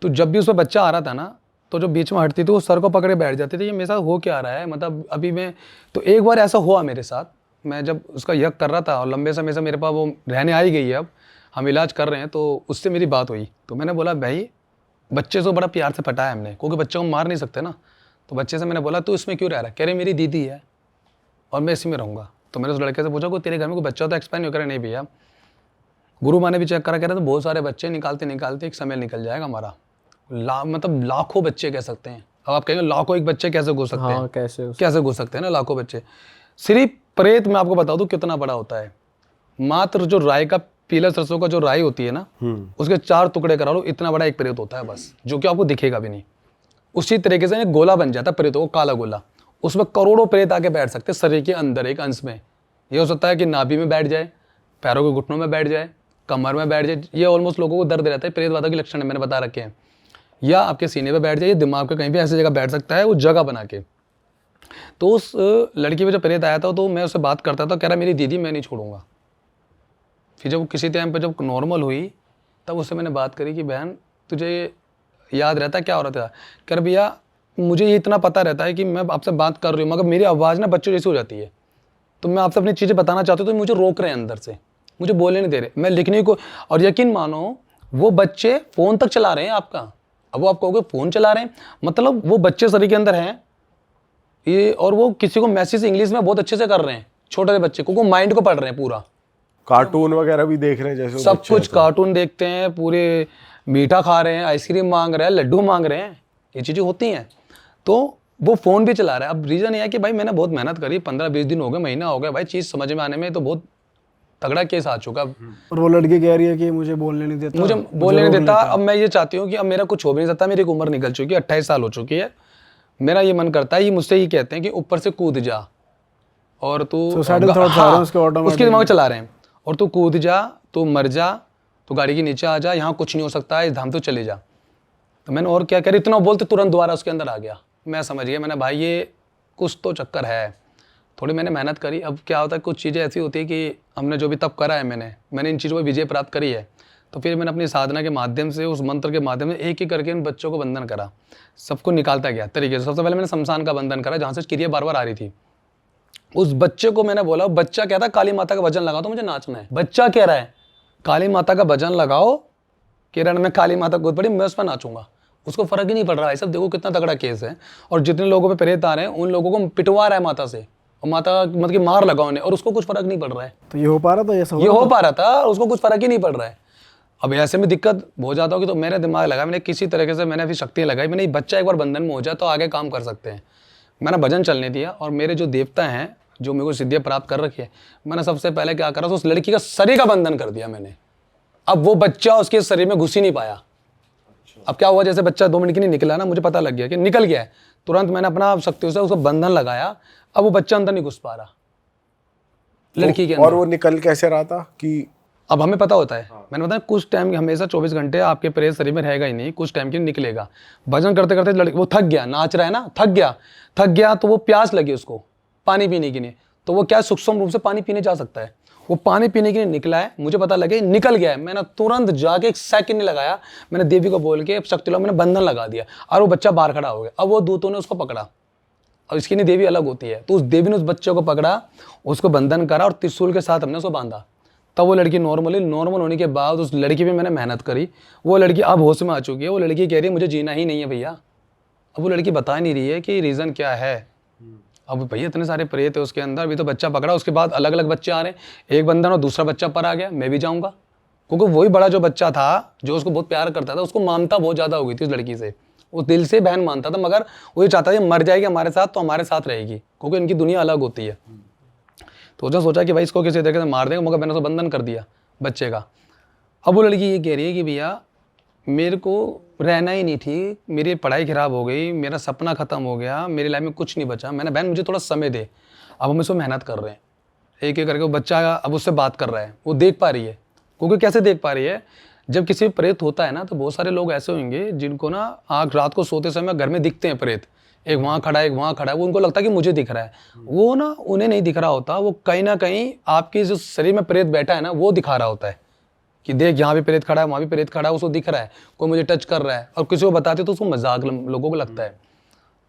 तो जब भी उस पर बच्चा आ रहा था ना, तो जो बीच में हटती थी वो सर को पकड़े बैठ जाती थी, ये मेरे साथ हो क्या रहा है, मतलब अभी मैं, तो एक बार ऐसा हुआ मेरे साथ, मैं जब उसका यज्ञ कर रहा था और लंबे समय से मेरे पास वो रहने आई गई है, अब हम इलाज कर रहे हैं, तो उससे मेरी बात हुई। तो मैंने बोला भाई बच्चे से बड़ा प्यार से पटाया हमने, क्योंकि बच्चे को मार नहीं सकते ना। तो बच्चे से मैंने बोला तू इसमें क्यों रह रहा है, कह रहे मेरी दीदी है और मैं इसी में रहूँगा। तो मैंने उस लड़के से पूछा कोई तेरे घर में कोई बच्चा तो एक्सपायर नहीं हो, नहीं भैया गुरु माँ ने भी चेक करा, कह रहे तो बहुत सारे बच्चे निकालते निकालते एक समय निकल जाएगा हमारा, मतलब लाखों बच्चे कह सकते हैं। अब आप कहेंगे लाखों एक बच्चे कैसे घुस सकते हैं, कैसे घुस सकते हैं ना लाखों बच्चे। सिर्फ प्रेत मैं आपको बता दूं कितना बड़ा होता है, मात्र जो राय का, पीला सरसों का जो राई होती है ना, उसके 4 टुकड़े करा लो, इतना बड़ा एक प्रेत होता है बस, जो कि आपको दिखेगा भी नहीं। उसी तरीके से एक गोला बन जाता है प्रेतों को, काला गोला, उसमें करोड़ों प्रेत आके बैठ सकते हैं शरीर के अंदर एक अंश में। ये हो सकता है कि नाभि में बैठ जाए, पैरों के घुटनों में बैठ जाए, कमर में बैठ जाए, ये ऑलमोस्ट लोगों को दर्द रहता है, प्रेत वादा के लक्षण मैंने बता रखे हैं। या आपके सीने पे बैठ जाए, दिमाग के कहीं भी ऐसी जगह बैठ सकता है वो जगह बना के। तो उस लड़की पे जब प्रेत आया था तो मैं उससे बात करता था, कह रहा मेरी दीदी मैं नहीं छोड़ूंगा। फिर जब किसी टाइम पे जब नॉर्मल हुई तब उससे मैंने बात करी कि बहन तुझे याद रहता है क्या हो रहा था, कह रहा भैया मुझे ये इतना पता रहता है कि मैं आपसे बात कर रही हूँ, मगर मेरी आवाज़ ना बच्चों जैसी हो जाती है, तो मैं आपसे अपनी चीज़ें बताना चाहती हूँ तो मुझे रोक रहे हैं अंदर से, मुझे बोलने नहीं दे रहे, मैं लिखने को। और यकीन मानो वो बच्चे फ़ोन तक चला रहे हैं आपका। अब वो आप कहोगे फ़ोन चला रहे हैं, मतलब वो बच्चे शरीर के अंदर हैं ये, और वो किसी को मैसेज इंग्लिश में बहुत अच्छे से कर रहे हैं, छोटे बच्चे को माइंड को पढ़ रहे हैं पूरा। कार्टून वगैरह भी देख रहे हैं जैसे सब कुछ कार्टून देखते हैं, पूरे मीठा खा रहे हैं, आइसक्रीम मांग रहे हैं, लड्डू मांग रहे हैं, ये चीज़ें होती हैं। तो वो फ़ोन भी चला रहा है। अब रीज़न ये है कि भाई मैंने बहुत मेहनत करी, 15-20 दिन हो गए, महीना हो गया भाई, चीज़ समझ में आने में तो बहुत तगड़ा केस आ चुका। और वो लड़की कह रही है कि मुझे बोलने नहीं देता, मुझे बोलने नहीं देता। अब मैं ये चाहती हूँ कि अब मेरा कुछ हो भी नहीं सकता, मेरी उम्र निकल चुकी है, 28 साल हो चुकी है, मेरा ये मन करता है, ये मुझसे ही कहते हैं कि ऊपर से कूद जा और तू, उसके दिमाग चला रहे हैं, और तू कूद जा, तू मर जा, तू गाड़ी के नीचे आ जा, यहाँ कुछ नहीं हो सकता है, इस धाम तो चले जा। तो मैंने और क्या करी, इतना बोलते तुरंत दोबारा उसके अंदर आ गया। मैं समझ गया, मैंने भाई ये कुछ तो चक्कर है। थोड़ी मैंने मेहनत करी। अब क्या होता है, कुछ चीज़ें ऐसी होती है कि हमने जो भी तप करा है, मैंने इन चीज़ों पर विजय प्राप्त करी है, तो फिर मैंने अपनी साधना के माध्यम से, उस मंत्र के माध्यम से एक एक करके इन बच्चों को बंधन करा, सबको निकालता गया तरीके से। सबसे पहले मैंने शमशान का बंधन करा, जहाँ से क्रिया बार बार आ रही थी। उस बच्चे को मैंने बोला, बच्चा कहता काली माता का भजन लगाओ तो मुझे नाचना है। बच्चा कह रहा है काली माता का भजन लगाओ, किरण में काली माता कूद पड़ी, मैं उस पर नाचूंगा। उसको फ़र्क ही नहीं पड़ रहा है। सब देखो कितना तगड़ा केस है, और जितने लोगों पे प्रेत आ रहे हैं उन लोगों को पिटवा रहा है माता से, और माता मतलब कि मार लगा उन्हें, और उसको कुछ फ़र्क नहीं पड़ रहा है। तो ये हो पा रहा था, ये ये हो पा रहा था, उसको कुछ फ़र्क ही नहीं पड़ रहा है। अब ऐसे में दिक्कत हो जाता होगी, तो मेरा दिमाग लगा, मैंने किसी तरीके से मैंने अभी शक्तियाँ लगाई, मैंने बच्चा एक बार बंधन में हो जाए तो आगे काम कर सकते हैं। मैंने भजन चलने दिया, और मेरे जो देवता हैं जो मेरे को सिद्धियाँ प्राप्त कर रखी है, मैंने सबसे पहले क्या करा, तो उस लड़की का शरीर का बंधन कर दिया मैंने। अब वो बच्चा उसके शरीर में घुस ही नहीं पाया। अब क्या हुआ, जैसे बच्चा 2 मिनट की नहीं निकला ना, मुझे पता लग गया कि निकल गया है, तुरंत मैंने अपना शक्ति से उसको बंधन लगाया। अब वो बच्चा अंदर नहीं घुस पा रहा लड़की के अंदर। और वो निकल कैसे रहा था कि अब हमें पता होता है, मैंने बताया कुछ टाइम हमेशा 24 घंटे आपके प्रेत शरीर में रहेगा ही नहीं, कुछ टाइम के लिए निकलेगा। भजन करते करते वो थक गया, नाच रहा है ना, थक गया तो वो प्यास लगी उसको पानी पीने के लिए, तो वो क्या सूक्ष्म रूप से पानी पीने जा सकता है, वो पानी पीने के लिए निकला है, मुझे पता लगे निकल गया है। मैंने तुरंत जाके 1 सेकंड नहीं लगाया, मैंने देवी को बोल के शक्ति लो, मैंने बंधन लगा दिया, और वो बच्चा बाहर खड़ा हो गया। अब वो दूतों ने उसको पकड़ा, और इसकी नहीं देवी अलग होती है, तो उस देवी ने उस बच्चे को पकड़ा, उसको बंधन करा, और त्रिशूल के साथ हमने उसको बांधा। तब वो लड़की नॉर्मल होने के बाद उस लड़की पे मैंने मेहनत करी, वो लड़की अब होश में आ चुकी है। वो लड़की कह रही है मुझे जीना ही नहीं है भैया। अब वो लड़की बता नहीं रही है कि रीज़न क्या है। अब भैया इतने सारे प्रेत है उसके अंदर, अभी तो बच्चा पकड़ा, उसके बाद अलग अलग बच्चे आ रहे हैं, एक बंधन और दूसरा बच्चा पर आ गया, मैं भी जाऊँगा, क्योंकि वही बड़ा जो बच्चा था जो उसको बहुत प्यार करता था, उसको मानता बहुत ज़्यादा हो गई थी उस लड़की से, वो दिल से बहन मानता था, मगर वो ये चाहता था मर जाएगी हमारे साथ तो हमारे साथ रहेगी, क्योंकि इनकी दुनिया अलग होती है। तो उसने सोचा कि भाई इसको किसी तरीके से मार देंगे, मगर मैंने उसको बंधन कर दिया बच्चे का। अब वो लड़की ये कह रही है कि भैया मेरे को रहना ही नहीं ठीक, मेरी पढ़ाई ख़राब हो गई, मेरा सपना ख़त्म हो गया, मेरी लाइफ में कुछ नहीं बचा। मैंने बहन मुझे थोड़ा समय दे। अब हम इसको मेहनत कर रहे हैं, एक एक करके वो बच्चा अब उससे बात कर रहा है, वो देख पा रही है, क्योंकि कैसे देख पा रही है, जब किसी प्रेत होता है ना तो बहुत सारे लोग ऐसे होंगे जिनको ना आँख रात को सोते समय घर में दिखते हैं प्रेत, एक वहाँ खड़ा है एक वहाँ खड़ा है, वो उनको लगता है कि मुझे दिख रहा है, वो ना उन्हें नहीं दिख रहा होता, वो कहीं ना कहीं आपके जो शरीर में प्रेत बैठा है ना वो दिखा रहा होता है कि देख यहाँ भी प्रेत खड़ा है, वहाँ भी प्रेत खड़ा है, उसको दिख रहा है, कोई मुझे टच कर रहा है, और किसी को बताते तो उसको मजाक लोगों को लगता है।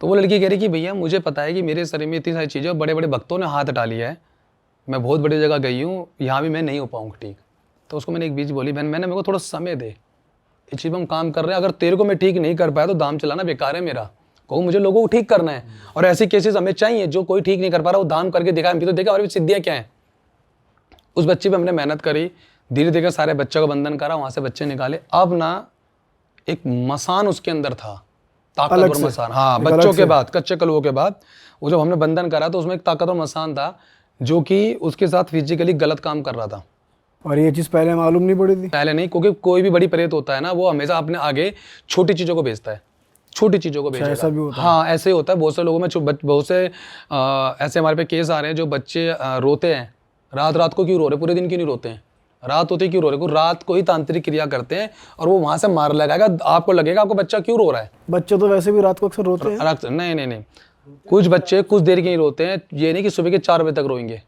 तो वो लड़की कह रही कि भैया मुझे पता है कि मेरे शरीर में इतनी सारी चीज़ें, और बड़े बड़े भक्तों ने हाथ हटा लिया है, मैं बहुत बड़ी जगह गई हूँ, यहाँ भी मैं नहीं हो पाऊँगा ठीक। तो उसको मैंने एक बीच बोली, बहन मैंने मेरे को थोड़ा समय दे, इस चीज़ पर हम काम कर रहे हैं, अगर तेरे को मैं ठीक नहीं कर पाया तो दाम चलाना बेकार है मेरा, कहूँ मुझे लोगों को ठीक करना है, और ऐसे केसेस हमें चाहिए जो कोई ठीक नहीं कर पा रहा वो दाम करके दिखाए, हम भी तो देखा हमारी सिद्धियाँ क्या हैं। उस बच्चे पे हमने मेहनत करी, धीरे धीरे सारे बच्चों को बंधन करा, वहाँ से बच्चे निकाले। अब ना एक मसान उसके अंदर था, ताकतवर मसान, हाँ बच्चों के बाद, कच्चे कलुओं के बाद, वो जब हमने बंधन करा तो उसमें एक ताकतवर मसान था जो कि उसके साथ फिजिकली गलत काम कर रहा था। और ये चीज़ पहले मालूम नहीं पड़ी थी? पहले नहीं, क्योंकि कोई भी बड़ी प्रेत होता है ना वो हमेशा अपने आगे छोटी चीज़ों को भेजता है, छोटी चीज़ों को भेजेगा। ऐसा भी होता है? हाँ ऐसे ही होता है, बहुत से लोगों में बहुत से ऐसे हमारे पे केस आ रहे हैं जो बच्चे रोते हैं, रात रात को क्यों रो रहे, पूरे दिन क्यों नहीं रोते हैं, रात होती क्यों रो रहे, रात को ही तांत्रिक क्रिया करते हैं, और वो वहाँ से मार लगाएगा, आपको लगेगा आपको बच्चा क्यों रो रहा है। बच्चे तो वैसे भी रात को अक्सर रोते हैं। नहीं, कुछ बच्चे कुछ देर के ही रोते हैं, ये नहीं कि सुबह के 4 बजे तक रोएंगे।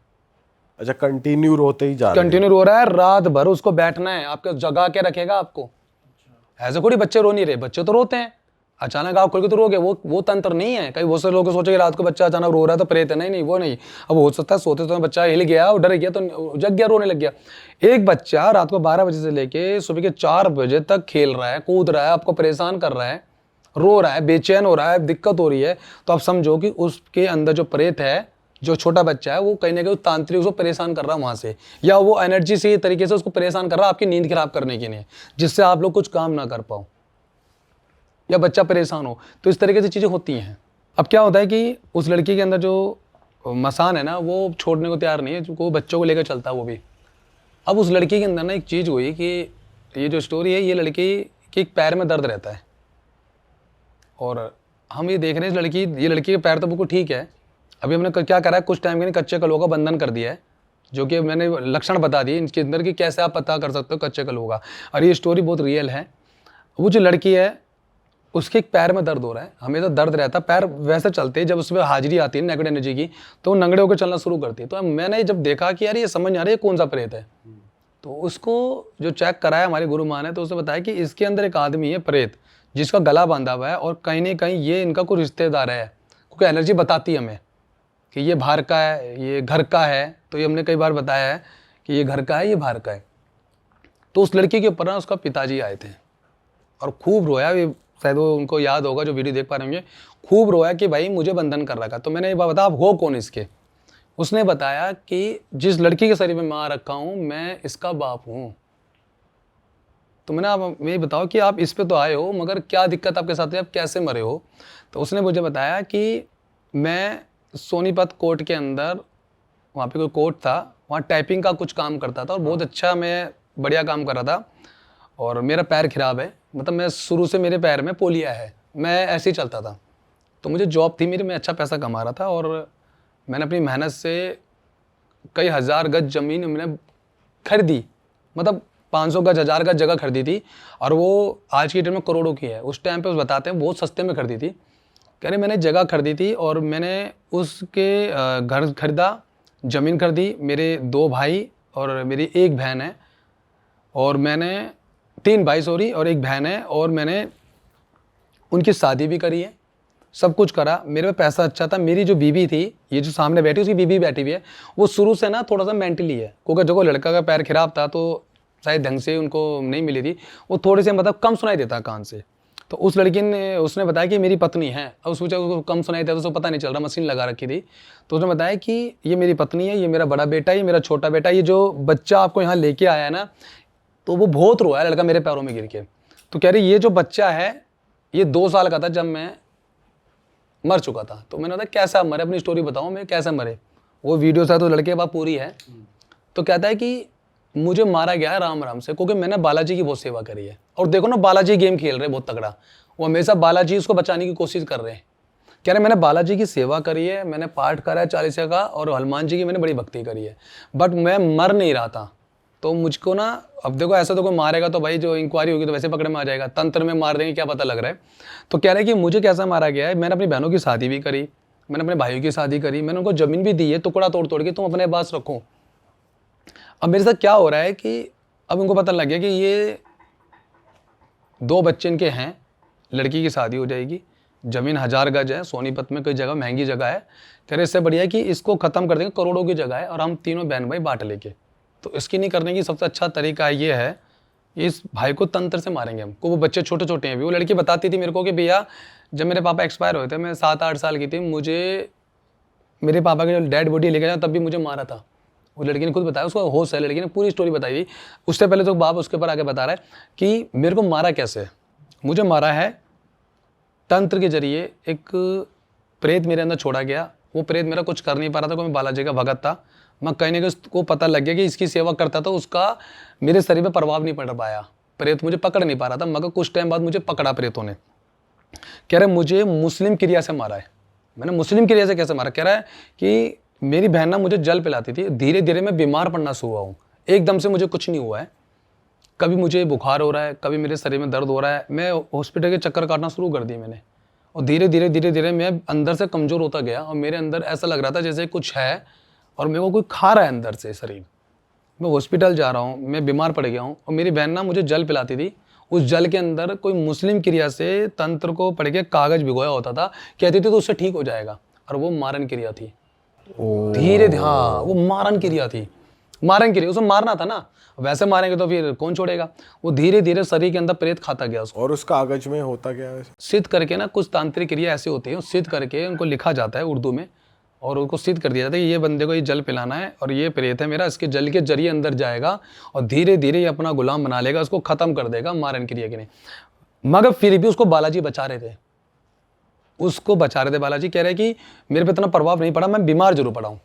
अच्छा, कंटिन्यू रोते ही जा रहे हैं। कंटिन्यू रो रहा है, रात भर उसको बैठना है, आपको जगा के रखेगा आपको। ऐसे कोई बच्चे रो नहीं रहे, बच्चे तो रोते हैं, अचानक आप खोल के तो रोगे, वो तंत्र नहीं है। कई बहुत से लोग सोचे कि रात को बच्चा अचानक रो रहा है तो प्रेत है, नहीं वो नहीं। अब हो सकता है सोते समय बच्चा हिल गया और डर गया तो जग गया, रोने लग गया। एक बच्चा रात को 12 बजे से लेके सुबह के 4 बजे तक खेल रहा है, कूद रहा है, आपको परेशान कर रहा है, रो रहा है, बेचैन हो रहा है, दिक्कत हो रही है, तो आप समझो कि उसके अंदर जो प्रेत है, जो छोटा बच्चा है, वो कहीं ना कहीं तांत्रिक उसको परेशान कर रहा है वहाँ से, या वो एनर्जी से तरीके से उसको परेशान कर रहा है आपकी नींद खराब करने के लिए, जिससे आप लोग कुछ काम ना कर पाओ या बच्चा परेशान हो। तो इस तरीके से चीज़ें होती हैं। अब क्या होता है कि उस लड़की के अंदर जो मसान है ना वो छोड़ने को तैयार नहीं है, जो वो बच्चों को लेकर चलता है वो भी। अब उस लड़की के अंदर ना एक चीज़ हुई कि ये जो स्टोरी है, ये लड़की के एक पैर में दर्द रहता है, और हम ये देख रहे हैं ये लड़की के पैर तो बिल्कुल ठीक है। अभी हमने क्या करा है, कुछ टाइम के लिए कच्चे कलुओं का बंधन कर दिया है, जो कि मैंने लक्षण बता दिए इनके अंदर कि कैसे आप पता कर सकते हो कच्चे कलुओं का, और ये स्टोरी बहुत रियल है। वो जो लड़की है उसके एक पैर में दर्द हो रहा है, हमेशा दर्द रहता है, पैर वैसे चलते हैं, जब उसमें हाजिरी आती है नेगेटिव एनर्जी की तो वो नंगड़े होकर चलना शुरू करती है। तो मैंने जब देखा कि यार ये समझ नहीं आ रही है कौन सा प्रेत है, तो उसको जो चेक कराया हमारे गुरु माँ ने, तो उसने बताया कि इसके अंदर एक आदमी है प्रेत, जिसका गला बांधा हुआ है, और कहीं ना कहीं ये इनका कोई रिश्तेदार है, क्योंकि एनर्जी बताती है हमें कि ये बाहर का है, ये घर का है। तो ये हमने कई बार बताया है कि ये घर का है, ये बाहर का है। तो उस लड़की के ऊपर ना उसका पिताजी आए थे और खूब रोया, ये शायद वो उनको याद होगा जो वीडियो देख पा रहे होंगे, खूब रोया कि भाई मुझे बंधन कर रखा। तो मैंने ये बात बताया, आप हो कौन इसके? उसने बताया कि जिस लड़की के शरीर में मैं आ रखा हूँ मैं इसका बाप हूँ। तो मैंने आप ये बताओ कि आप इस पे तो आए हो, मगर क्या दिक्कत आपके साथ है, आप कैसे मरे हो? तो उसने मुझे बताया कि मैं सोनीपत कोर्ट के अंदर, वहाँ पे कोई कोर्ट था, वहाँ टाइपिंग का कुछ काम करता था और बहुत अच्छा मैं बढ़िया काम कर रहा था। और मेरा पैर खराब है, मतलब मैं शुरू से मेरे पैर में पोलिया है, मैं ऐसे ही चलता था। तो मुझे जॉब थी मेरी, मैं अच्छा पैसा कमा रहा था और मैंने अपनी मेहनत से कई हज़ार गज ज़मीन मैंने खरीदी, मतलब 500 गज 1000 गज जगह खरीदी थी और वो आज की डेट में करोड़ों की है। उस टाइम पे बताते हैं बहुत सस्ते में खरीदी थी। कह रहे मैंने जगह खरीदी थी और मैंने उसके घर खरीदा, ज़मीन खरीदी। मेरे 2 भाई और मेरी 1 बहन है, और मैंने 3 भाई सॉरी और 1 बहन है, और मैंने उनकी शादी भी करी है, सब कुछ करा। मेरे पे पैसा अच्छा था। मेरी जो बीवी थी, ये जो सामने बैठी उसकी बीवी बैठी हुई है, वो शुरू से ना थोड़ा सा मेंटली है, क्योंकि जो लड़का का पैर खराब था तो शायद ढंग से उनको नहीं मिली थी, वो थोड़े से मतलब कम सुनाई देता कान से। तो उस लड़की ने उसने बताया कि मेरी पत्नी है। अब सोचा उसको कम सुनाई देता तो उसको पता नहीं चल रहा, मशीन लगा रखी थी। तो उसने बताया कि ये मेरी पत्नी है, ये मेरा बड़ा बेटा है, ये मेरा छोटा बेटा, ये जो बच्चा आपको यहाँ लेके आया है ना, तो वो बहुत रोया लड़का मेरे पैरों में गिर के। तो कह रही ये जो बच्चा है ये 2 साल का था जब मैं मर चुका था। तो मैंने बताया कैसा मरे, अपनी स्टोरी बताऊँ मैं कैसा मरे। वो वीडियो था तो लड़के के बाद पूरी है। तो कहता है कि मुझे मारा गया है राम राम से, क्योंकि मैंने बालाजी की बहुत सेवा करी है। और देखो ना, बालाजी गेम खेल रहे हैं बहुत तगड़ा, वो हमेशा बालाजी उसको बचाने की कोशिश कर रहे हैं। कह रहे मैंने बालाजी की सेवा करी है, मैंने पाठ करा है 40 का, और हनुमान जी की मैंने बड़ी भक्ति करी है, बट मैं मर नहीं रहा था। तो मुझको ना, अब देखो ऐसा तो कोई मारेगा तो भाई जो इंक्वायरी होगी तो वैसे पकड़े में आ जाएगा, तंत्र में मार देंगे क्या पता लग रहा है। तो कह रहे कि मुझे कैसा मारा गया है, मैंने अपनी बहनों की शादी भी करी, मैंने अपने भाइयों की शादी करी, मैंने उनको ज़मीन भी दी है टुकड़ा तोड़ तोड़ के, तुम अपने पास रखो। अब मेरे साथ क्या हो रहा है कि अब उनको पता लग गया कि ये 2 बच्चे इनके हैं, लड़की की शादी हो जाएगी, ज़मीन 1000 गज है, सोनीपत में कोई जगह महंगी जगह है। कह रहे इससे बढ़िया है कि इसको ख़त्म कर देंगे, करोड़ों की जगह है और हम तीनों बहन भाई बांट लेके। तो इसकी नहीं करने की सबसे अच्छा तरीका ये है, इस भाई को तंत्र से मारेंगे हम को। वो बच्चे छोटे छोटे हैं भी। वो लड़की बताती थी मेरे को कि भैया जब मेरे पापा एक्सपायर हुए थे, मैं 7-8 साल की थी, मुझे मेरे पापा की जो डेड बॉडी लेके जाए तब भी मुझे मारा था। वो लड़की ने खुद बताया, उसको होश है, लड़की ने पूरी स्टोरी बताई थी। उससे पहले तो बाप उसके ऊपर आके बता रहा है कि मेरे को मारा कैसे। मुझे मारा है तंत्र के जरिए। एक प्रेत मेरे अंदर छोड़ा गया, वो प्रेत मेरा कुछ कर नहीं पा रहा था, मैं बालाजी का भगत था। मैं कहीं ना कहीं उसको पता लग गया कि इसकी सेवा करता था, उसका मेरे शरीर पर प्रभाव नहीं पड़ पाया, प्रेत मुझे पकड़ नहीं पा रहा था। मगर कुछ टाइम बाद मुझे पकड़ा प्रेतों ने। कह रहे मुझे मुस्लिम क्रिया से मारा है। मैंने मुस्लिम क्रिया से कैसे मारा? कह रहा है कि मेरी बहन ना मुझे जल पिलाती थी, धीरे धीरे मैं बीमार पड़ना शुरू हुआ हूँ। एकदम से मुझे कुछ नहीं हुआ है, कभी मुझे बुखार हो रहा है, कभी मेरे शरीर में दर्द हो रहा है। मैं हॉस्पिटल के चक्कर काटना शुरू कर दिए मैंने, और धीरे धीरे मैं अंदर से कमज़ोर होता गया, और मेरे अंदर ऐसा लग रहा था जैसे कुछ है और मेरे को कोई खा रहा है अंदर से शरीर। मैं हॉस्पिटल जा रहा हूँ, मैं बीमार पड़ गया हूँ, और मेरी बहन ना मुझे जल पिलाती थी। उस जल के अंदर कोई मुस्लिम क्रिया से तंत्र को पढ़ के कागज भिगोया होता था, कहती थी तो उससे ठीक हो जाएगा, और वो मारन क्रिया थी। धीरे हाँ, वो मारन क्रिया थी। मारन क्रिया, उसको मारना था ना, वैसे मारेंगे तो फिर कौन छोड़ेगा। वो धीरे धीरे शरीर के अंदर प्रेत खाता गया उसको। और उस कागज में होता क्या है? सिद्ध करके ना, कुछ तांत्रिक क्रिया ऐसी होती है, सिद्ध करके उनको लिखा जाता है उर्दू में, और उनको सिद्ध कर दिया जाता है कि ये बंदे को ये जल पिलाना है, और ये प्रेत है मेरा, इसके जल के जरिए अंदर जाएगा और धीरे धीरे ये अपना गुलाम बना लेगा, उसको खत्म कर देगा मारन क्रिया के लिए। मगर फिर भी उसको बालाजी बचा रहे थे, उसको बचा रहे थे बालाजी। कह रहे कि मेरे पे इतना प्रभाव नहीं पड़ा, मैं बीमार जरूर पड़ा हूँ।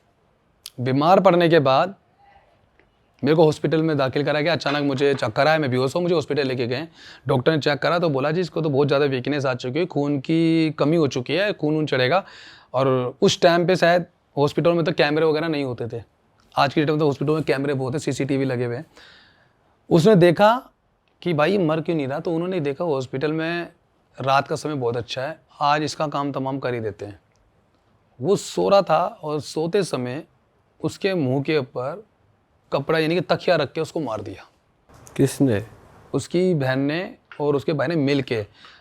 बीमार पड़ने के बाद मेरे को हॉस्पिटल में दाखिल करा गया। अचानक मुझे चक्कर आया, मैं बेहोश हूँ, मुझे हॉस्पिटल लेके गए। डॉक्टर ने चेक करा तो बोला जी इसको तो बहुत ज़्यादा वीकनेस आ चुकी है, खून की कमी हो चुकी है, खून चढ़ेगा। और उस टाइम पे शायद हॉस्पिटल में तो कैमरे वगैरह नहीं होते थे, आज की डेट में तो हॉस्पिटल में कैमरे बहुत है, CCTV लगे हुए हैं। उसने देखा कि भाई मर क्यों नहीं रहा, तो उन्होंने देखा हॉस्पिटल में रात का समय बहुत अच्छा है, आज इसका काम तमाम कर ही देते हैं। वो सो रहा था और सोते समय उसके मुंह के ऊपर कपड़ा यानी कि तकिया रख के उसको मार दिया। किसने? उसकी बहन ने और उसके भाई ने मिल के,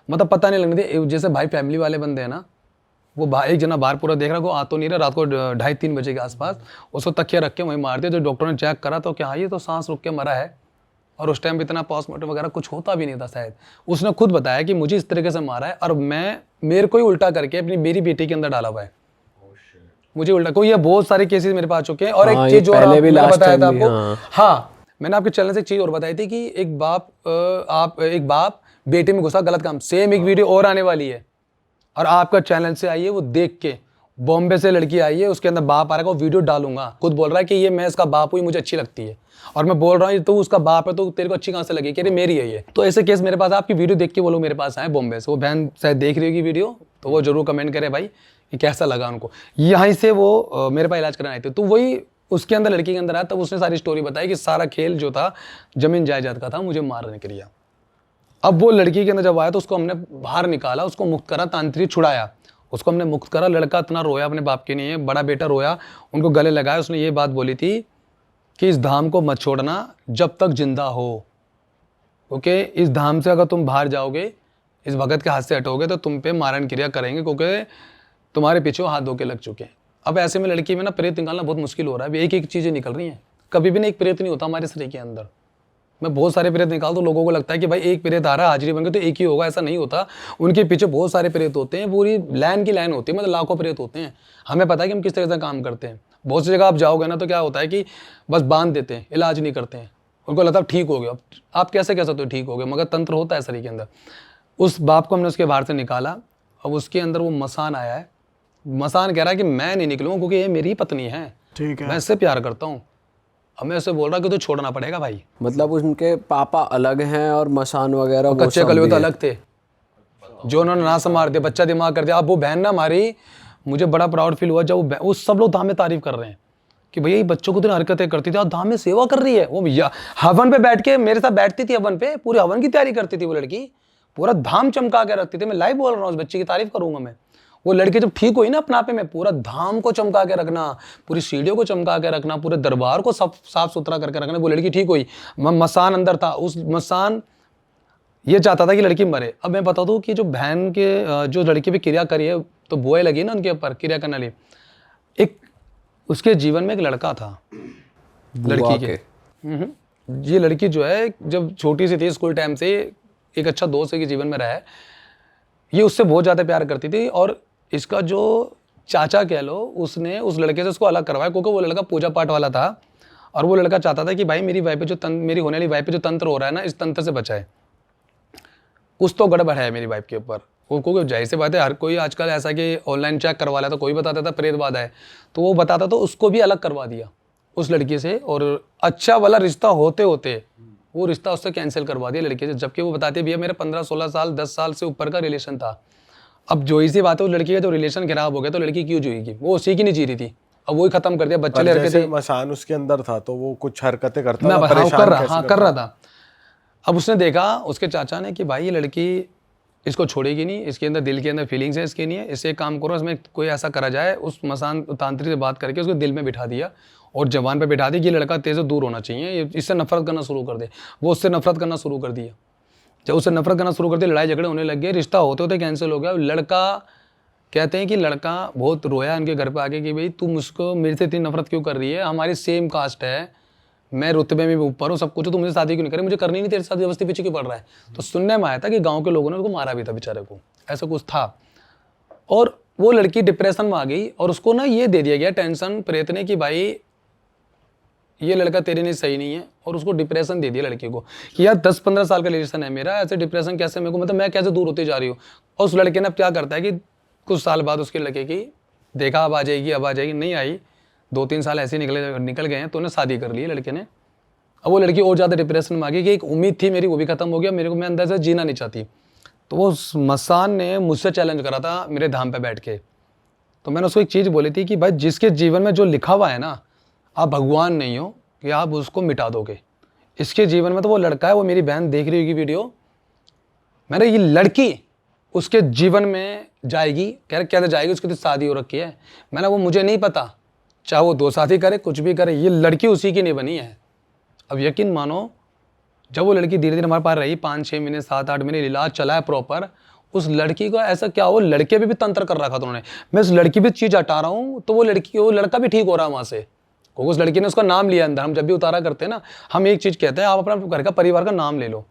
मतलब पता नहीं लगने दे। जैसे भाई फैमिली वाले बंदे हैं ना, वो एक जना बाहर पूरा देख रहा, को आ तो नहीं रहा, रात को 2:30-3 बजे के आसपास उसको तकिया रख के वहीं मार दिया। तो डॉक्टर ने चेक करा तो क्या ये तो सांस रुक के मरा है, और उस टाइम पे इतना पोस्टमार्टम वगैरह कुछ होता भी नहीं था शायद। उसने खुद बताया कि मुझे इस तरीके से मारा है और मेरे को ही उल्टा करके मेरी बेटी के अंदर डाला हुआ है। मुझे उल्टा कोई, ये बहुत सारे केसेस मेरे पास आ चुके हैं। और हाँ, एक ये चीज और पहले भी मैंने last बताया था time भी, आपको, हाँ मैंने आपके चैनल से एक चीज और बताई थी कि एक बाप बेटे में घुसा गलत काम। सेम एक वीडियो और आने वाली है और आपका चैनल से आई है, वो देख के। बॉम्बे से लड़की आई है, उसके अंदर बाप आ रहा है, वो वीडियो डालूंगा। खुद बोल रहा है कि ये मैं इसका बाप हुई, मुझे अच्छी लगती है। और मैं बोल रहा हूँ तो उसका बाप है तो तेरे को अच्छी कहाँ से लगी, कह रही मेरी है ये। तो ऐसे केस मेरे पास, आपकी वीडियो देख के वो लोग मेरे पास आए बॉम्बे से। वो बहन शायद देख रही होगी वीडियो, तो वो जरूर कमेंट करे भाई ये कैसा लगा उनको। यहीं से वो मेरे पास इलाज कराने आए थे। तो वही उसके अंदर, लड़की के अंदर आया, तब उसने सारी स्टोरी बताई कि सारा खेल जो था जमीन जायदाद का था, मुझे मारने के लिए। अब वो लड़की के अंदर जब आया तो उसको हमने बाहर निकाला, उसको मुक्त करा, तांत्रिक छुड़ाया, उसको हमने मुक्त करा। लड़का इतना रोया अपने बाप के लिए, बड़ा बेटा रोया, उनको गले लगाया। उसने ये बात बोली थी कि इस धाम को मत छोड़ना जब तक जिंदा हो, क्योंकि इस धाम से अगर तुम बाहर जाओगे, इस भगत के हाथ से हटोगे तो तुम पे मारण क्रिया करेंगे, क्योंकि तुम्हारे पीछे हाथ धो के लग चुके हैं। अब ऐसे में लड़की में ना प्रेत निकालना बहुत मुश्किल हो रहा है। अभी एक एक चीज़ें निकल रही हैं, कभी भी ना एक प्रेत नहीं होता हमारे शरीर के अंदर। मैं बहुत सारे प्रेत निकाल, तो लोगों को लगता है कि भाई एक प्रेत आ रहा है हाजिरी बन के तो एक ही होगा, ऐसा नहीं होता। उनके पीछे बहुत सारे प्रेत होते हैं, पूरी लाइन की लाइन होती है, मतलब लाखों प्रेत होते हैं। हमें पता है कि हम किस तरह से काम करते हैं। बहुत सी जगह आप जाओगे ना तो क्या होता है कि बस बांध देते हैं, इलाज नहीं करते हैं। उनको लगता है ठीक हो गया। आप कैसे कह सकते हो ठीक हो गया, मगर तंत्र होता है शरीर के अंदर। उस बाप को हमने उसके बाहर से निकाला। अब उसके अंदर वो मसान आया है। मसान कह रहा है कि मैं नहीं निकलूंगा क्योंकि ये मेरी पत्नी है, ठीक है। मैं इससे प्यार करता हूँ। अब मैं उससे बोल रहा कि तो छोड़ना पड़ेगा भाई। मतलब उनके पापा अलग हैं और मशान वगैरह वो कच्चे सब कलवे भी तो है। अलग थे, जो उन्होंने नाश मार दिया, बच्चा दिमाग कर दिया। अब वो बहन ना हमारी, मुझे बड़ा प्राउड फील हुआ जब वो सब लोग धाम में तारीफ कर रहे हैं कि भैया ये बच्चों को तो हरकतें करती थी और धाम में सेवा कर रही है। वो भैया हवन पे बैठ के मेरे साथ बैठती थी, हवन पे पूरे हवन की तैयारी करती थी वो लड़की, पूरा धाम चमका के रखती थी। मैं लाइव बोल रहा हूँ, उस बच्चे की तारीफ करूंगा मैं। वो लड़की जब ठीक हुई ना अपने आप में, पूरा धाम को चमका के रखना, पूरी सीढ़ियों को चमका के रखना, पूरे दरबार को साफ सुथरा करके रखना। वो लड़की ठीक हुई, मसान अंदर था, उस मसान ये चाहता था कि लड़की मरे। अब मैं बता दूं कि जो बहन के जो लड़की पे क्रिया करी है, तो बोए लगी ना उनके ऊपर क्रिया करने वाली, एक उसके जीवन में एक लड़का था लड़की के। ये लड़की जो है जब छोटी सी थी, स्कूल टाइम से एक अच्छा दोस्त है कि जीवन में रहा है। ये उससे बहुत ज़्यादा प्यार करती थी और इसका जो चाचा कह लो, उसने उस लड़के से उसको अलग करवाया, क्योंकि वो लड़का पूजा पाठ वाला था और वो लड़का चाहता था कि भाई मेरी वाइफ पे जो मेरी होने वाली वाइफ पे जो तंत्र हो रहा है ना, इस तंत्र से बचाए। कुछ तो गड़बड़ है मेरी वाइफ के ऊपर। वो क्योंकि जाहिर सी बात है, हर कोई आजकल ऐसा कि ऑनलाइन चेक करवा लेता, तो कोई बताता था प्रेत बाधा है, तो वो बताता तो उसको भी अलग करवा दिया उस लड़की से। और अच्छा वाला रिश्ता होते होते वो रिश्ता उससे कैंसिल करवा दिया लड़के से, जबकि वो बताते भैया मेरा 15-16 साल 10 साल से ऊपर का रिलेशन था। अब जो इसी बात है, उस लड़की का जो रिलेशन खराब हो गया तो लड़की क्यों जिएगी, वो उसी की नहीं जी रही थी, अब वही खत्म कर दिया। बच्चे लड़के थे, मसान उसके अंदर था तो वो कुछ हरकतें करता मैं था, कर परेशान रहा था। अब उसने देखा उसके चाचा ने कि भाई ये लड़की इसको छोड़ेगी नहीं, इसके अंदर दिल के अंदर फीलिंग्स है इसके लिए, इससे एक काम करो, इसमें कोई ऐसा करा जाए। उस मसान तांत्रिक से बात करके उसको दिल में बिठा दिया और जवान पे बिठा दी कि ये लड़का तेरे से दूर होना चाहिए, ये इससे नफरत करना शुरू कर दे। वो उससे नफरत करना शुरू कर दिया। जब उससे नफरत करना शुरू कर दिया, लड़ाई झगड़े होने लग गए, रिश्ता होते होते कैंसिल हो गया। लड़का कहते हैं कि लड़का बहुत रोया उनके घर पे आके कि भाई तू मुझको मेरे से इतनी नफरत क्यों कर रही है, हमारी सेम कास्ट है, मैं रुतबे में भी ऊपर हूँ, सब कुछ, तो मुझे शादी क्यों नहीं करे, मुझे करनी नहीं, तेरे साथ व्यवस्था पीछे क्यों पड़ रहा है। तो सुनने में आया था कि गांव के लोगों ने उसको मारा भी था बेचारे को, ऐसा कुछ था। और वो लड़की डिप्रेशन में आ गई और उसको ना ये दे दिया गया टेंशन प्रेत ने कि भाई ये लड़का तेरे लिए सही नहीं है, और उसको डिप्रेशन दे दिया लड़के को कि यार 10-15 साल का रिलेशन है मेरा, ऐसे डिप्रेशन कैसे मेरे को, मतलब मैं कैसे दूर होती जा रही हूँ। और उस लड़के ने अब क्या करता है कि कुछ साल बाद उसके लड़के की देखा अब आ जाएगी, नहीं आई, 2-3 साल ऐसे निकल गए हैं, तो उन्हें शादी कर ली लड़के ने। अब वो लड़की और ज़्यादा डिप्रेशन में आ गई कि एक उम्मीद थी मेरी वो भी खत्म हो गया, मेरे को मैं अंदर से जीना नहीं चाहती। तो वो मसान ने मुझसे चैलेंज करा था मेरे धाम पे बैठ के। तो मैंने उसको एक चीज़ बोली थी कि भाई जिसके जीवन में जो लिखा हुआ है ना, आप भगवान नहीं हो कि आप उसको मिटा दोगे। इसके जीवन में तो वो लड़का है, वो मेरी बहन देख रही होगी वीडियो, मैंने ये लड़की उसके जीवन में जाएगी, कहते जाएगी, उसकी तो शादी हो रखी है। मैंने वो मुझे नहीं पता, चाहे वो 2 शादी करे कुछ भी करे, ये लड़की उसी की नहीं बनी है। अब यकीन मानो जब वो लड़की धीरे धीरे हमारे पास रही, 5-6 महीने 7-8 महीने इलाज चला है प्रॉपर, उस लड़की को ऐसा क्या हो, लड़के पे भी तंत्र कर रखा था उन्होंने। मैं उस लड़की भी चीज़ हटा रहा हूँ तो वो लड़का भी ठीक हो रहा है वहाँ से। क्योंकि उस लड़की ने उसका नाम लिया अंदर। हम जब भी उतारा करते हैं ना, हम एक चीज़ कहते हैं, आप अपना घर का परिवार का नाम ले लो।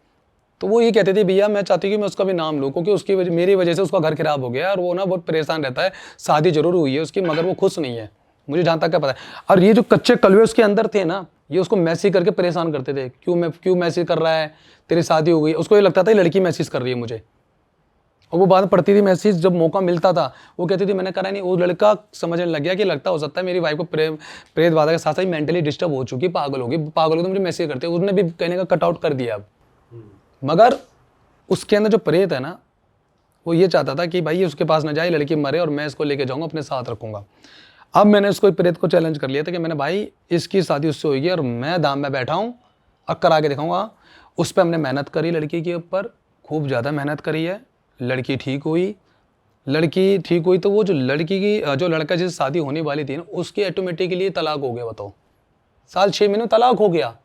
तो वो ये कहते थे भैया मैं चाहती हूँ कि मैं उसका भी नाम लूँ, क्योंकि उसकी वजह, मेरी वजह से उसका घर खराब हो गया और वो ना बहुत परेशान रहता है। शादी जरूर हुई है उसकी, मगर वो खुश नहीं है, मुझे जहाँ तक क्या पता है। और ये जो कच्चे कलवे उसके अंदर थे ना, ये उसको मैसेज करके परेशान करते थे, क्यों मैसेज कर रहा है, तेरी शादी हो गई। उसको ये लगता था ये लड़की मैसेज कर रही है मुझे, और वो बाद में पढ़ती थी मैसेज, जब मौका मिलता था वो कहती थी मैंने करा नहीं। वो लड़का समझने लग गया कि लगता हो सकता है मेरी वाइफ को प्रेत बाधा के साथ साथ मेंटली डिस्टर्ब हो चुकी, पागल होगी तो मुझे मैसेज करते। उसने भी कहने का कट आउट कर दिया अब। मगर उसके अंदर जो प्रेत है ना, वो ये चाहता था कि भाई ये उसके पास ना जाए, लड़की मरे और मैं इसको लेके जाऊंगा, अपने साथ रखूंगा। अब मैंने उसको प्रेत को चैलेंज कर लिया था कि मैंने भाई इसकी शादी उससे होगी और मैं दाम में बैठा हूँ और करा के दिखाऊंगा। उस पर हमने मेहनत करी, लड़की के ऊपर खूब ज़्यादा मेहनत करी है। लड़की ठीक हुई तो वो जो लड़की की जो लड़का जिससे शादी होने वाली थी ना, उसकी ऑटोमेटिकली तलाक हो गया। बताओ, साल 6 महीने तलाक हो गया।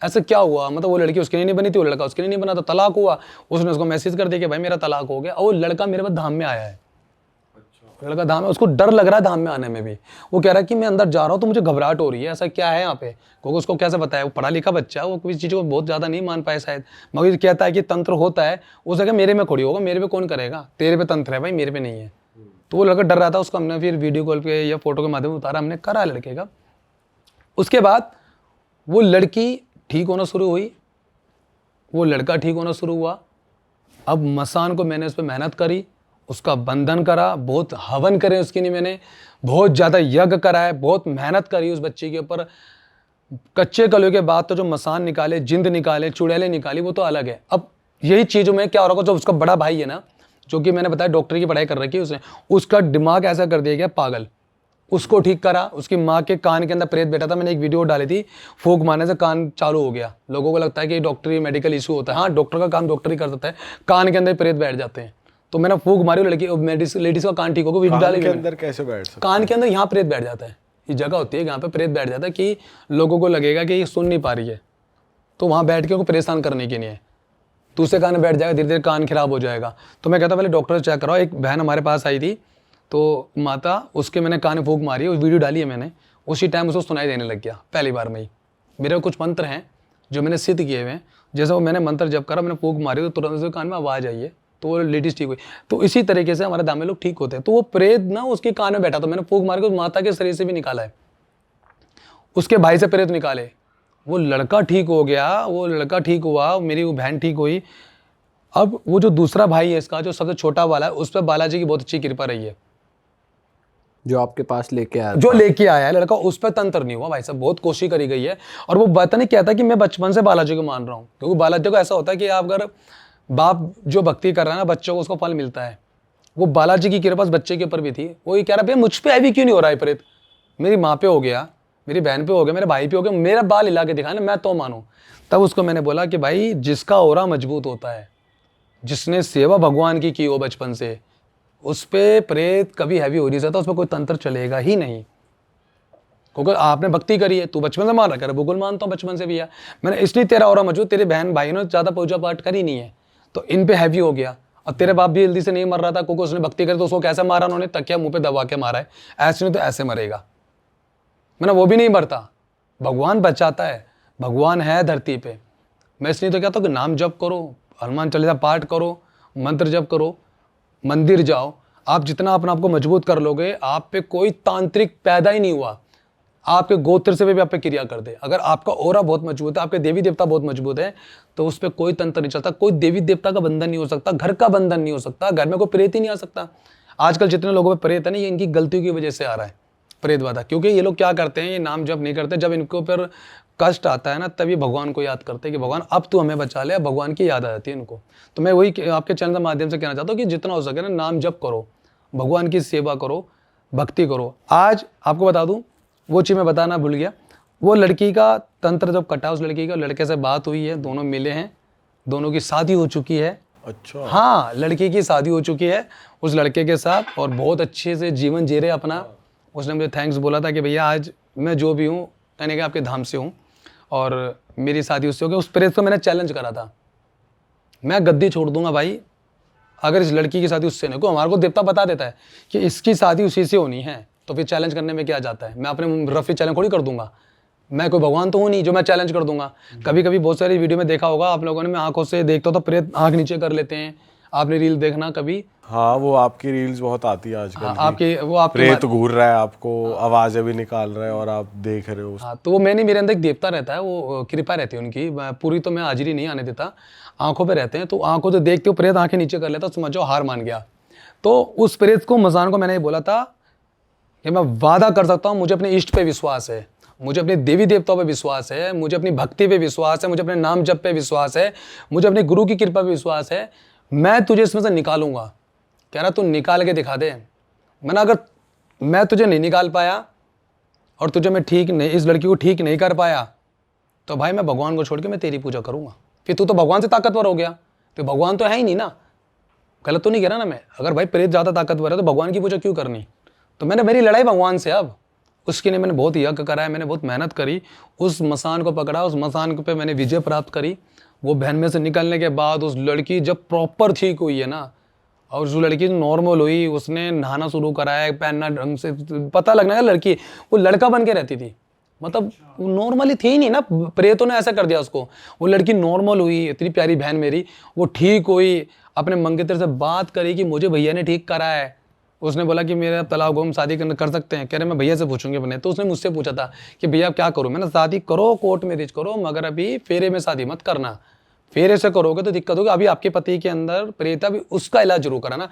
ऐसा क्या हुआ? मतलब वो लड़की उसके लिए नहीं बनी थी, वो लड़का उसके लिए नहीं बना, तो तलाक हुआ। उसने उसको मैसेज कर दिया कि भाई मेरा तलाक हो गया। और वो लड़का मेरे पास धाम में आया है। लड़का धाम में, उसको डर लग रहा है धाम में आने में भी। वो कह रहा है कि मैं अंदर जा रहा हूँ तो मुझे घबराहट हो रही है, ऐसा क्या है यहाँ पे। क्योंकि उसको कैसे बताया, वो पढ़ा लिखा बच्चा है, वो किसी चीज़ को बहुत ज़्यादा नहीं मान पाए शायद। मगर कहता है कि तंत्र होता है, उसे क्या मेरे में खोड़ी होगा, मेरे पे कौन करेगा, तेरे पे तंत्र है भाई, मेरे पे नहीं है। तो वो लड़का डर रहा था। उसको हमने फिर वीडियो कॉल पे या फोटो के माध्यम से उतारा, हमने करा लड़के का। उसके बाद वो लड़की ठीक होना शुरू हुई, वो लड़का ठीक होना शुरू हुआ। अब मसान को मैंने उस पर मेहनत करी, उसका बंधन करा, बहुत हवन करे उसके लिए, मैंने बहुत ज़्यादा यज्ञ करा है, बहुत मेहनत करी उस बच्चे के ऊपर। कच्चे कलवे के बाद तो जो मसान निकाले, जिंद निकाले, चुड़ैलें निकाली, वो तो अलग है। अब यही चीज़ों में क्या हो रहा है, जो उसका बड़ा भाई है ना, जो कि मैंने बताया डॉक्टरी की पढ़ाई कर रखी है उसने, उसका दिमाग ऐसा कर दिया गया पागल। उसको ठीक करा, उसकी माँ के कान के अंदर प्रेत बैठा था। मैंने एक वीडियो डाली थी, फूंक मारने से कान चालू हो गया। लोगों को लगता है कि डॉक्टरी मेडिकल इशू होता है, हाँ डॉक्टर का काम डॉक्टरी कर सकता है, कान के अंदर प्रेत बैठ जाते हैं। तो मैंने फूंक मारी, लड़की लेडीज का कान ठीक होगा, वीडियो डाली। कान के अंदर कैसे बैठ सकते? कान के अंदर यहाँ प्रेत बैठ जाता है, ये जगह होती है यहाँ पे प्रेत बैठ जाता है कि लोगों को लगेगा कि ये सुन नहीं पा रही है, तो वहाँ बैठ के उनको परेशान करने के लिए दूसरे कान में बैठ जाएगा, धीरे धीरे कान खराब हो जाएगा। तो मैं कहता पहले डॉक्टर से चेक कराओ। एक बहन हमारे पास आई थी, तो माता, उसके मैंने कान में फूंक मारी, वीडियो डाली है मैंने। उसी टाइम उसको सुनाई देने लग गया पहली बार में ही। मेरे कुछ मंत्र हैं जो मैंने सिद्ध किए हुए हैं, जैसे वो मैंने मंत्र जब करा, मैंने फूंक मारी तो तुरंत उसके कान में आवाज़ आई है, तो वो लेडीज ठीक हुई। तो इसी तरीके से हमारे दामे लोग ठीक होते हैं। तो वो प्रेत ना उसके कान में बैठा, तो मैंने फूंक मार के उस माता के शरीर से भी निकाला है, उसके भाई से प्रेत निकाले। वो लड़का ठीक हो गया, वो लड़का ठीक हुआ, मेरी वो बहन ठीक हुई। अब वो जो दूसरा भाई है इसका, जो सबसे छोटा वाला है, उस पर बालाजी की बहुत अच्छी कृपा रही है। जो आपके पास लेके आया, जो लेके आया है लड़का, उस पर तंत्र नहीं हुआ भाई साहब, बहुत कोशिश करी गई है। और वो बात नहीं कहता कि मैं बचपन से बालाजी को मान रहा हूँ, क्योंकि बालाजी को ऐसा होता है कि आप अगर बाप जो भक्ति कर रहा है ना, बच्चों को उसको फल मिलता है। वो बालाजी की कृपा बच्चे के ऊपर भी थी। वो ये कह रहा भैया मुझ पे अभी क्यों नहीं हो रहा है प्रेत, मेरी माँ पे हो गया, मेरी बहन पे हो गया, मेरे भाई पे हो गया, मेरा बाल हिला के दिखाना, मैं तो मानूं। तब उसको मैंने बोला कि भाई जिसका ओरा मजबूत होता है, जिसने सेवा भगवान की हो बचपन से, उस पर प्रेत कभी हैवी हो नहीं सकता, उस पर कोई तंत्र चलेगा ही नहीं। क्योंकि आपने भक्ति करी है, तू बचपन से मान रखा है, बिल्कुल मानता हूँ बचपन से भी है मैंने, इसलिए तेरा ओरा मजबूत, तेरे बहन भाई ने ज़्यादा पूजा पाठ करी नहीं है, तो इन पे हैवी हो गया। और तेरे बाप भी जल्दी से नहीं मर रहा था, क्योंकि उसने भक्ति करी, तो उसको कैसे मारा उन्होंने, तकिया मुंह पे दबा के मारा है, ऐसे नहीं तो ऐसे मरेगा। मैंने वो भी नहीं मरता, भगवान बचाता है, भगवान है धरती पे। मैं इसलिए तो कहता हूँ कि नाम जप करो, हनुमान चालीसा पाठ करो, मंत्र जप करो, मंदिर जाओ। आप जितना अपने आप को मजबूत कर लोगे, आप पे कोई तांत्रिक पैदा ही नहीं हुआ, आपके गोत्र से भी आप पे क्रिया कर दे। अगर आपका ओरा बहुत मजबूत है, आपके देवी देवता बहुत मजबूत है, तो उस पर कोई तंत्र नहीं चलता, कोई देवी देवता का बंधन नहीं हो सकता, घर का बंधन नहीं हो सकता, घर में कोई प्रेत ही नहीं आ सकता। आजकल जितने लोगों पे प्रेत है ना, ये इनकी गलतियों की वजह से आ रहा है प्रेत बाधा। क्योंकि ये लोग क्या करते हैं, ये नाम जप नहीं करते, जब इनके ऊपर कष्ट आता है ना, तभी भगवान को याद करते हैं कि भगवान अब तू हमें बचा ले, भगवान की याद आ जाती है इनको। तो मैं वही आपके चैनल के माध्यम से कहना चाहता हूँ कि जितना हो सके ना, नाम जप करो, भगवान की सेवा करो, भक्ति करो। आज आपको बता दूं, वो चीज़ मैं बताना भूल गया, वो लड़की का तंत्र जब कटा, उस लड़की का लड़के से बात हुई है, दोनों मिले हैं, दोनों की शादी हो चुकी है। अच्छा, हाँ, लड़की की शादी हो चुकी है उस लड़के के साथ, और बहुत अच्छे से जीवन जी रहे अपना। उसने मुझे थैंक्स बोला था कि भैया आज मैं जो भी हूँ, यानी कि आपके धाम से हूँ और मेरी शादी उससे हो गई। उस प्रेत को मैंने चैलेंज करा था, मैं गद्दी छोड़ दूंगा भाई अगर इस लड़की की शादी उससे नहीं। को हमारे को देवता बता देता है कि इसकी शादी उसी से होनी है, तो फिर चैलेंज करने में क्या जाता है? मैं अपने रफी चैलेंज थोड़ी कर दूंगा। मैं कोई भगवान तो हूँ नहीं जो मैं चैलेंज कर दूंगा। कभी कभी बहुत सारी वीडियो में देखा होगा आप लोगों ने, मैं आंखों से देखता हूँ तो प्रेत आंख नीचे कर लेते हैं। आपने रील देखना कभी? हाँ, वो आपकी रील्स बहुत आती है आजकल की। आपके वो आपके प्रेत घूर रहा है, आपको आवाजें भी निकाल रहा है और आप देख रहे हो। हाँ, तो वो मैंने मेरे अंदर एक देवता रहता है, वो कृपा रहती है उनकी, पूरी तो मैं हाजिरी नहीं आने देता, आंखों पे रहते हैं। तो आंखों से देखते हो प्रेत आंखें नीचे कर लेता, समझो हार मान गया। तो उस प्रेत को मसान को मैंने ये बोला था कि मैं वादा कर सकता हूँ, मुझे अपने इष्ट पे विश्वास है, मुझे अपने देवी देवताओं पे विश्वास है, मुझे अपनी भक्ति पे विश्वास है, मुझे अपने नाम जप पे विश्वास है, मुझे अपने गुरु की कृपा पे विश्वास है, मैं तुझे इसमें से निकालूंगा। कह रहा तू निकाल के दिखा दे। मैंने अगर मैं तुझे नहीं निकाल पाया और तुझे मैं ठीक नहीं, इस लड़की को ठीक नहीं कर पाया, तो भाई मैं भगवान को छोड़ के मैं तेरी पूजा करूंगा। फिर तू तो भगवान से ताकतवर हो गया, तो भगवान तो है ही नहीं ना। गलत तो नहीं कह रहा ना मैं? अगर भाई प्रेत ज़्यादा ताकतवर है तो भगवान की पूजा क्यों करनी? तो मैंने मेरी लड़ाई भगवान से, अब उसके लिए मैंने बहुत यज्ञ करा है, मैंने बहुत मेहनत करी, उस मसान को पकड़ा, उस मसान पे मैंने विजय प्राप्त करी। वो बहन में से निकलने के बाद उस लड़की जब प्रॉपर ठीक हुई है ना, और जो लड़की नॉर्मल हुई, उसने नहाना शुरू करा है, पहनना ढंग से, पता लगना है लड़की वो लड़का बन के रहती थी, मतलब नॉर्मली थी ही नहीं ना, प्रेतों ने ऐसा कर दिया उसको। वो लड़की नॉर्मल हुई, इतनी प्यारी बहन मेरी, वो ठीक हुई, अपने मंगेतर से बात करी कि मुझे भैया ने ठीक करा है। उसने बोला कि मेरा तलाक हो, हम शादी कर सकते हैं? कह रहे मैं भैया से पूछूंगी अपने। तो उसने मुझसे पूछा था कि भैया क्या करूँ? मैंने शादी करो, कोर्ट मैरिज करो, मगर अभी फेरे में शादी मत करना, फेरे से करोगे तो दिक्कत होगी। अभी आपके पति के अंदर प्रेत, अभी उसका इलाज जरूर कराना।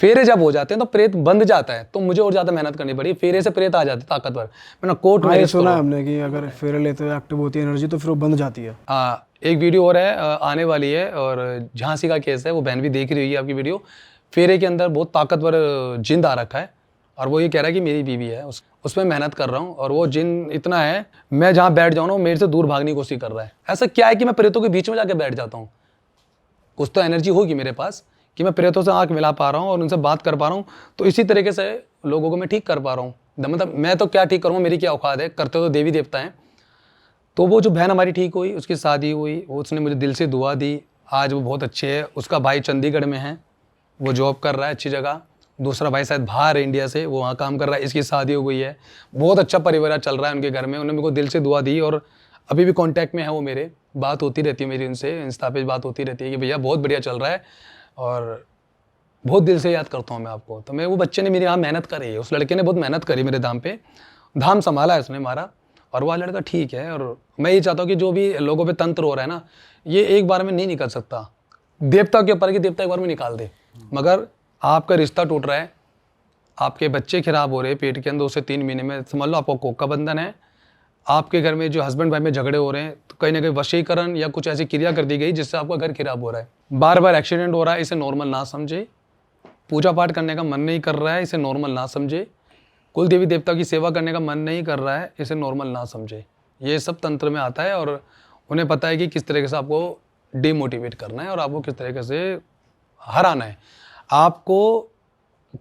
फेरे जब हो जाते हैं तो प्रेत बंद जाता है, तो मुझे और ज्यादा मेहनत करनी पड़ी, फेरे से प्रेत आ जाते ताकतवर। मैंने कोर्ट हाँ, ये मैरिज सुना है हमने कि अगर फेरे लेते हुए एक्टिव होती है एनर्जी तो फिर वो बंद जाती है। हाँ, एक वीडियो और है आने वाली है, और झांसी का केस है, वो बहन भी देख रही होगी आपकी वीडियो। फेरे के अंदर बहुत ताकतवर जिंद आ रखा है, और वो ये कह रहा है कि मेरी बीवी है, उसमें मेहनत कर रहा हूँ, और वो जिन इतना है, मैं जहाँ बैठ जाऊँ ना वो मेरे से दूर भागने की कोशिश कर रहा है। ऐसा क्या है कि मैं प्रेतों के बीच में जाके बैठ जाता हूँ? कुछ तो एनर्जी होगी मेरे पास कि मैं प्रेतों से आंख मिला पा रहा हूँ और उनसे बात कर पा रहा हूँ। तो इसी तरीके से लोगों को मैं ठीक कर पा रहा हूँ। मतलब मैं तो क्या ठीक करूँगा, मेरी क्या औकात है, करते तो देवी देवता हैं। तो वो जो बहन हमारी ठीक हुई, उसकी शादी हुई, उसने मुझे दिल से दुआ दी, आज वो बहुत अच्छे है। उसका भाई चंडीगढ़ में है, वो जॉब कर रहा है अच्छी जगह, दूसरा भाई शायद बाहर है इंडिया से, वो वहाँ काम कर रहा है, इसकी शादी हो गई है, बहुत अच्छा परिवार चल रहा है उनके घर में। उन्होंने मेरे को दिल से दुआ दी, और अभी भी कांटेक्ट में है वो मेरे, बात होती रहती है मेरी उनसे, इंस्टा पे बात होती रहती है कि भैया बहुत बढ़िया चल रहा है, और बहुत दिल से याद करता हूँ मैं आपको। तो मैं, वो बच्चे ने मेरी यहाँ मेहनत करी है, उस लड़के ने बहुत मेहनत करी मेरे धाम पे, धाम संभाला है उसने हमारा, और वह लड़का ठीक है। और मैं ये चाहता हूँ कि जो भी लोगों पे तंत्र हो रहा है ना, ये एक बार में नहीं निकल सकता। देवता के ऊपर कि देवता एक बार में निकाल दे, मगर आपका रिश्ता टूट रहा है, आपके बच्चे खराब हो रहे हैं पेट के अंदर 2 से 3 महीने में, समझ लो आपको कोका बंधन है, आपके घर में जो हस्बैंड वाइफ में झगड़े हो रहे हैं, तो कहीं ना कहीं वशीकरण या कुछ ऐसी क्रिया कर दी गई जिससे आपका घर खराब हो रहा है, बार बार एक्सीडेंट हो रहा है, इसे नॉर्मल ना समझे, पूजा पाठ करने का मन नहीं कर रहा है, इसे नॉर्मल ना समझे, कुल देवी देवता की सेवा करने का मन नहीं कर रहा है, इसे नॉर्मल ना समझे। ये सब तंत्र में आता है, और उन्हें पता है कि किस तरीके से आपको डिमोटिवेट करना है और आपको किस तरीके से हराना है। आपको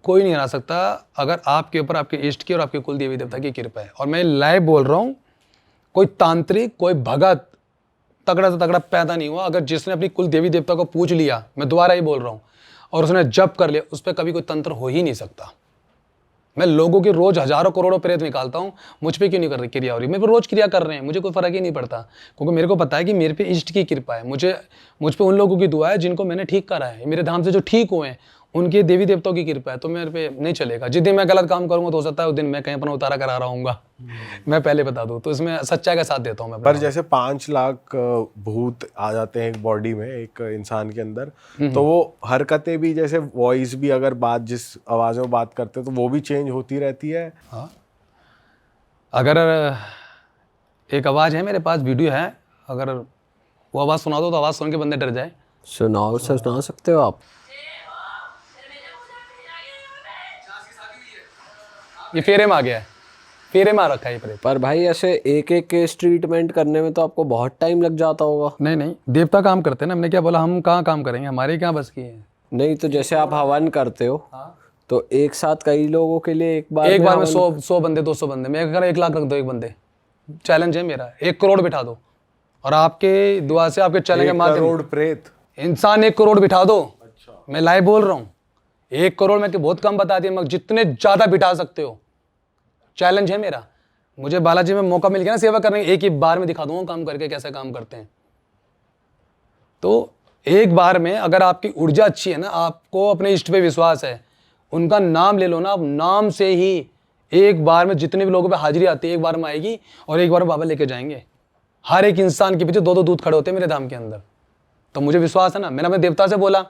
कोई नहीं हरा सकता अगर आपके ऊपर आपके इष्ट की और आपके कुल देवी देवता की कृपा है। और मैं लाइव बोल रहा हूँ, कोई तांत्रिक, कोई भगत तगड़ा से तगड़ा पैदा नहीं हुआ। अगर जिसने अपनी कुल देवी देवता को पूछ लिया, मैं दोबारा ही बोल रहा हूँ, और उसने जप कर लिया, उस पर कभी कोई तंत्र हो ही नहीं सकता। मैं लोगों की रोज हजारों करोड़ों प्रेत निकालता हूँ, मुझ पे क्यों नहीं कर रही क्रिया हो रही? मेरे पे रोज क्रिया कर रहे हैं, मुझे कोई फर्क ही नहीं पड़ता, क्योंकि मेरे को पता है कि मेरे पे इष्ट की कृपा है, मुझ पे उन लोगों की दुआ है जिनको मैंने ठीक करा है, मेरे धाम से जो ठीक हुए हैं उनके देवी देवताओं की कृपा है। तो मेरे पे नहीं चलेगा। जिस दिन मैं गलत काम करूंगा तो हो सकता है उस दिन मैं कहीं अपना उतारा करा रहा हूँगा, मैं पहले बता दूँ। तो इसमें सच्चाई का साथ देता हूँ मैं। पर जैसे 5 लाख भूत आ जाते हैं एक बॉडी में, एक इंसान के अंदर, तो वो हरकतें भी, जैसे वॉइस भी, अगर बात जिस आवाज में बात करते हैं तो वो भी चेंज होती रहती है। हाँ, अगर एक आवाज़ है मेरे पास, वीडियो है, अगर वो आवाज़ सुना दो तो आवाज़ सुन के बंदे डर जाए। सुनाओ, सुना सकते हो आप? ये फेरे में आ गया है, फेरे में आ रखा है ये प्रेत। पर भाई ऐसे एक एक केस ट्रीटमेंट करने में तो आपको बहुत टाइम लग जाता होगा। नहीं नहीं, देवता काम करते हैं ना, हमने क्या बोला, हम कहाँ काम करेंगे, हमारे क्या बस की है। नहीं तो जैसे आप हवन करते हो, तो एक साथ कई लोगों के लिए एक बार में 100 बंदे, 200 बंदे, मैं अगर 1 लाख रख दो एक बंदे, चैलेंज है मेरा, 1 करोड़ बिठा दो, और आपके दुआ से, आपके चैलेंज के 1 माध्यम करोड़ प्रेत इंसान 1 करोड़ बिठा दो। मैं लाइव बोल रहा हूँ, 1 करोड़ में बहुत कम बता दिया, मगर जितने ज्यादा बिठा सकते हो चैलेंज है मेरा। मुझे बालाजी में मौका मिल गया ना सेवा करने, एक ही बार में दिखा दूंगा काम करके कैसे काम करते हैं। तो एक बार में अगर आपकी ऊर्जा अच्छी है ना, आपको अपने इष्ट पे विश्वास है, उनका नाम ले लो ना, आप नाम से ही एक बार में जितने भी लोगों पे हाजिरी आती है एक बार में आएगी और एक बार में बाबा लेके जाएंगे। हर एक इंसान के पीछे 2-2 दूत खड़े होते हैं मेरे धाम के अंदर। तो मुझे विश्वास है ना। मैंने अपने देवता से बोला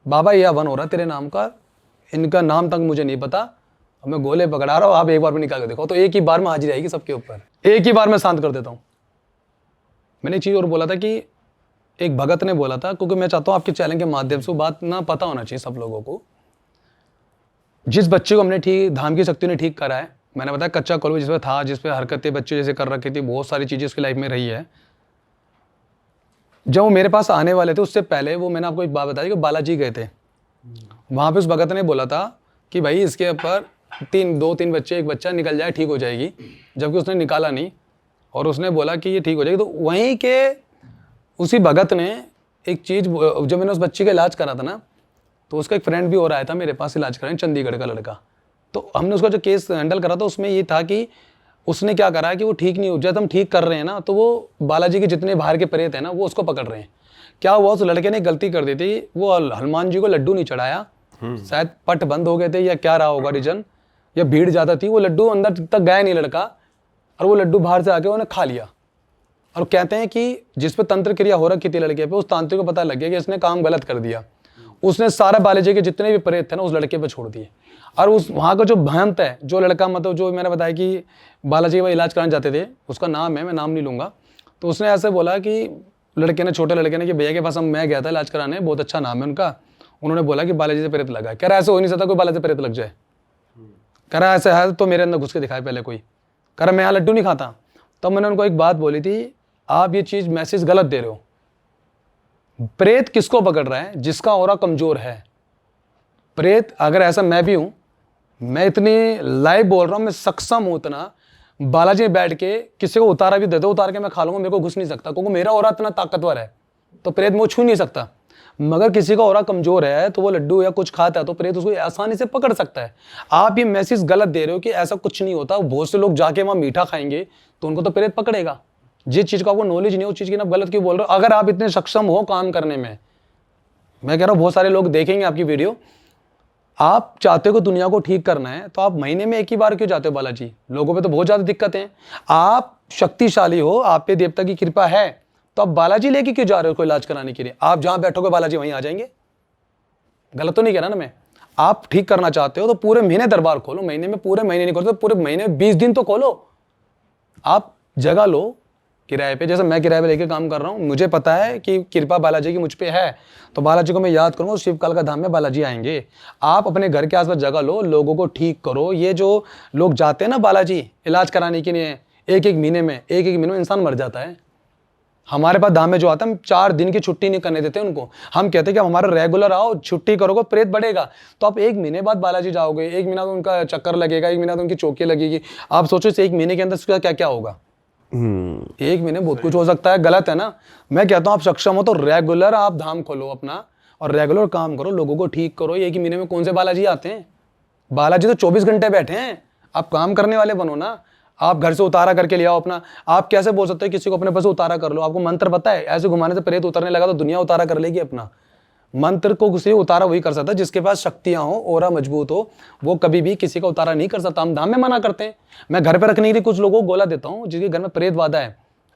बाबा ये हवन हो रहा है तेरे नाम का, इनका नाम तक मुझे नहीं पता, अब मैं गोले पकड़ा रहा हूँ, आप एक बार में निकाल के देखो। तो एक ही बार में हाजिरी आएगी सबके ऊपर, एक ही बार में शांत कर देता हूँ। मैंने एक चीज़ और बोला था कि एक भगत ने बोला था, क्योंकि मैं चाहता हूँ आपके चैनल के माध्यम से वो बात ना पता होना चाहिए सब लोगों को। जिस बच्चे को हमने ठीक धाम की शक्ति ने ठीक करा है, मैंने बताया कच्चा कॉलेज जिसमें था, जिसपे हरकतें बच्चे जैसे कर रखी थी, बहुत सारी चीज़ें उसकी लाइफ में रही है। जब वो मेरे पास आने वाले थे उससे पहले वो मैंने आपको एक बात बताई कि बालाजी गए थे, वहाँ पे उस भगत ने बोला था कि भाई इसके ऊपर 2-3 बच्चे, एक बच्चा निकल जाए ठीक हो जाएगी, जबकि उसने निकाला नहीं और उसने बोला कि ये ठीक हो जाएगी। तो वहीं के उसी भगत ने एक चीज़, जब मैंने उस बच्चे का इलाज करा था ना, तो उसका एक फ्रेंड भी और आया था मेरे पास इलाज कराने, चंडीगढ़ का लड़का। तो हमने उसका जो केस हैंडल करा था उसमें ये था कि उसने क्या करा कि वो ठीक नहीं हो, जब हम ठीक कर रहे हैं ना तो वो बालाजी के जितने बाहर के प्रेत हैं ना वो उसको पकड़ रहे हैं। क्या हुआ, उस लड़के ने गलती कर दी थी, वो हनुमान जी को लड्डू नहीं चढ़ाया, शायद पट बंद हो गए थे या क्या रहा होगा रीजन, या भीड़ ज़्यादा थी, वो लड्डू अंदर तक गया नहीं लड़का, और वो लड्डू बाहर से आके उन्होंने खा लिया। और कहते हैं कि जिस पे तंत्र क्रिया हो रखी थी लड़के पे, उस तांत्रिक को पता लग गया कि इसने काम गलत कर दिया। उसने सारा बालाजी के जितने भी प्रेत थे ना उस लड़के पे छोड़ दिए। और उस वहाँ का जो भयंत है, जो लड़का मतलब जो मैंने बताया कि बालाजी का इलाज कराने जाते थे, उसका नाम है, मैं नाम नहीं लूँगा, तो उसने ऐसे बोला कि लड़के ने, छोटे लड़के ने, कि भैया के पास मैं गया था इलाज कराने, बहुत अच्छा नाम है उनका, उन्होंने बोला कि बालाजी से प्रेत लगा है। कह रहा ऐसे हो नहीं सकता कोई बालाजी से प्रेत लग जाए। कह रहा ऐसे है तो मेरे अंदर घुस के दिखाए पहले कोई। कह रहा मैं यहाँ लड्डू नहीं खाता। तब मैंने उनको एक बात बोली थी, आप ये चीज़ मैसेज गलत दे रहे हो। प्रेत किसको पकड़ रहा है? जिसका ऑरा कमजोर है। प्रेत अगर ऐसा मैं भी हूं, मैं इतनी लाइव बोल रहा हूं, मैं सक्षम हूं इतना, बालाजी में बैठ के किसी को उतारा भी दे दो, उतार के मैं खा लूंगा, मेरे को घुस नहीं सकता, क्योंकि मेरा ऑरा इतना ताकतवर है। तो प्रेत मुझे छू नहीं सकता। मगर किसी का ऑरा कमजोर है तो वो लड्डू या कुछ खाता है तो प्रेत उसको आसानी से पकड़ सकता है। आप ये मैसेज गलत दे रहे हो कि ऐसा कुछ नहीं होता। बहुत से लोग जाके वहां मीठा खाएंगे तो उनको तो प्रेत पकड़ेगा। जिस चीज का आपको नॉलेज नहीं है उस चीज की आप गलत क्यों बोल रहे हो? अगर आप इतने सक्षम हो काम करने में, मैं कह रहा हूं बहुत सारे लोग देखेंगे आपकी वीडियो, आप चाहते हो कि दुनिया को ठीक करना है तो आप महीने में एक ही बार क्यों जाते हो बालाजी? लोगों पे तो बहुत ज्यादा दिक्कतें हैं। आप शक्तिशाली हो, आप पे देवता की कृपा है, तो आप बालाजी लेके क्यों जा रहे हो कोई इलाज कराने के लिए? आप जहां बैठोगे बालाजी वहीं आ जाएंगे। गलत तो नहीं कह रहा ना मैं? आप ठीक करना चाहते हो तो पूरे महीने दरबार खोलो। महीने में पूरे महीने नहीं खोलो, पूरे महीने में 20 दिन तो खोलो। आप जगह लो किराए पे, जैसे मैं किराए पे लेके काम कर रहा हूँ, मुझे पता है कि कृपा बालाजी की मुझ पे है, तो बालाजी को मैं याद करूँगा, शिवकाल का धाम में बालाजी आएंगे। आप अपने घर के आसपास जगह लो, लोगों को ठीक करो। ये जो लोग जाते हैं ना बालाजी इलाज कराने के लिए, एक एक महीने में इंसान मर जाता है। हमारे पास धाम में जो आता है, हम 4 दिन की छुट्टी नहीं करने देते उनको। हम कहते हैं कि हमारा रेगुलर आओ, छुट्टी करोगे प्रेत बढ़ेगा। तो आप 1 महीने बाद बालाजी जाओगे, 1 महीना तो उनका चक्कर लगेगा, 1 महीना तो उनकी चौकी लगेगी। आप सोचो इस 1 महीने के अंदर उसका क्या क्या होगा। 1 महीने बहुत कुछ हो सकता है। गलत है ना? मैं कहता हूँ आप सक्षम हो तो रेगुलर आप धाम खोलो अपना और रेगुलर काम करो, लोगों को ठीक करो। 1 ही महीने में कौन से बालाजी आते हैं? बालाजी तो 24 घंटे बैठे हैं। आप काम करने वाले बनो ना। आप घर से उतारा करके ले आओ अपना। आप कैसे बोल सकते हो किसी को अपने पास उतारा कर लो? आपको मंत्र पता है? ऐसे घुमाने से प्रेत उतरने लगा तो दुनिया उतारा कर लेगी अपना। मंत्र को किसी उतारा वही कर सकता है जिसके पास शक्तियां हो, ओरा मजबूत हो। वो कभी भी किसी का उतारा नहीं कर सकता। हम धाम में मना करते हैं। मैं घर पे रखने के लिए कुछ लोगों को गोला देता हूँ जिसके घर में प्रेत वादा है।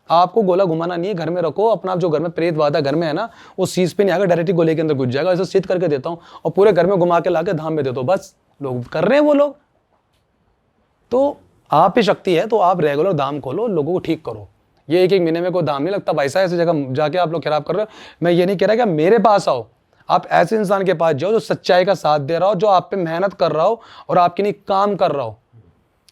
आपको गोला घुमाना नहीं है, घर में रखो अपना। जो घर में प्रेत वादा घर में है ना, वो शीश पे नहीं आएगा, डायरेक्ट गोले के अंदर घुस जाएगा। ऐसे सिद्ध करके देता हूँ और पूरे घर में घुमा के लाके धाम में दे दो। बस लोग कर रहे हैं वो लोग। तो आप ही शक्ति है तो आप रेगुलर धाम खोलो, लोगों को ठीक करो। ये 1 महीने में कोई धाम नहीं लगता भाई साहब। ऐसी जगह जाके आप लोग खराब कर रहे हो। मैं ये नहीं कह रहा कि मेरे पास आओ, आप ऐसे इंसान के पास जाओ जो सच्चाई का साथ दे रहा हो, जो आप पे मेहनत कर रहा हो और आपके लिए काम कर रहा हो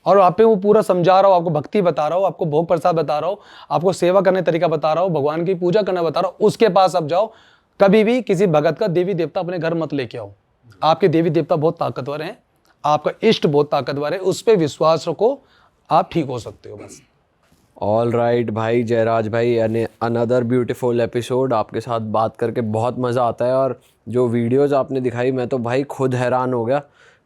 और आप पे वो पूरा समझा रहा हो, आपको भक्ति बता रहा हो, आपको भोग प्रसाद बता रहा हो, आपको सेवा करने तरीका बता रहा हो, भगवान की पूजा करना बता रहा हो। उसके पास अब जाओ। कभी भी किसी भगत का देवी देवता अपने घर मत लेके आओ। आपके देवी देवता बहुत ताकतवर हैं, आपका इष्ट बहुत ताकतवर है, उस पर विश्वास रखो, आप ठीक हो सकते हो। बस ऑल राइट भाई जयराज भाई, अनदर ब्यूटीफुल एपिसोड। आपके साथ बात करके बहुत मज़ा आता है और जो वीडियोज़ आपने दिखाई मैं तो भाई खुद हैरान हो गया।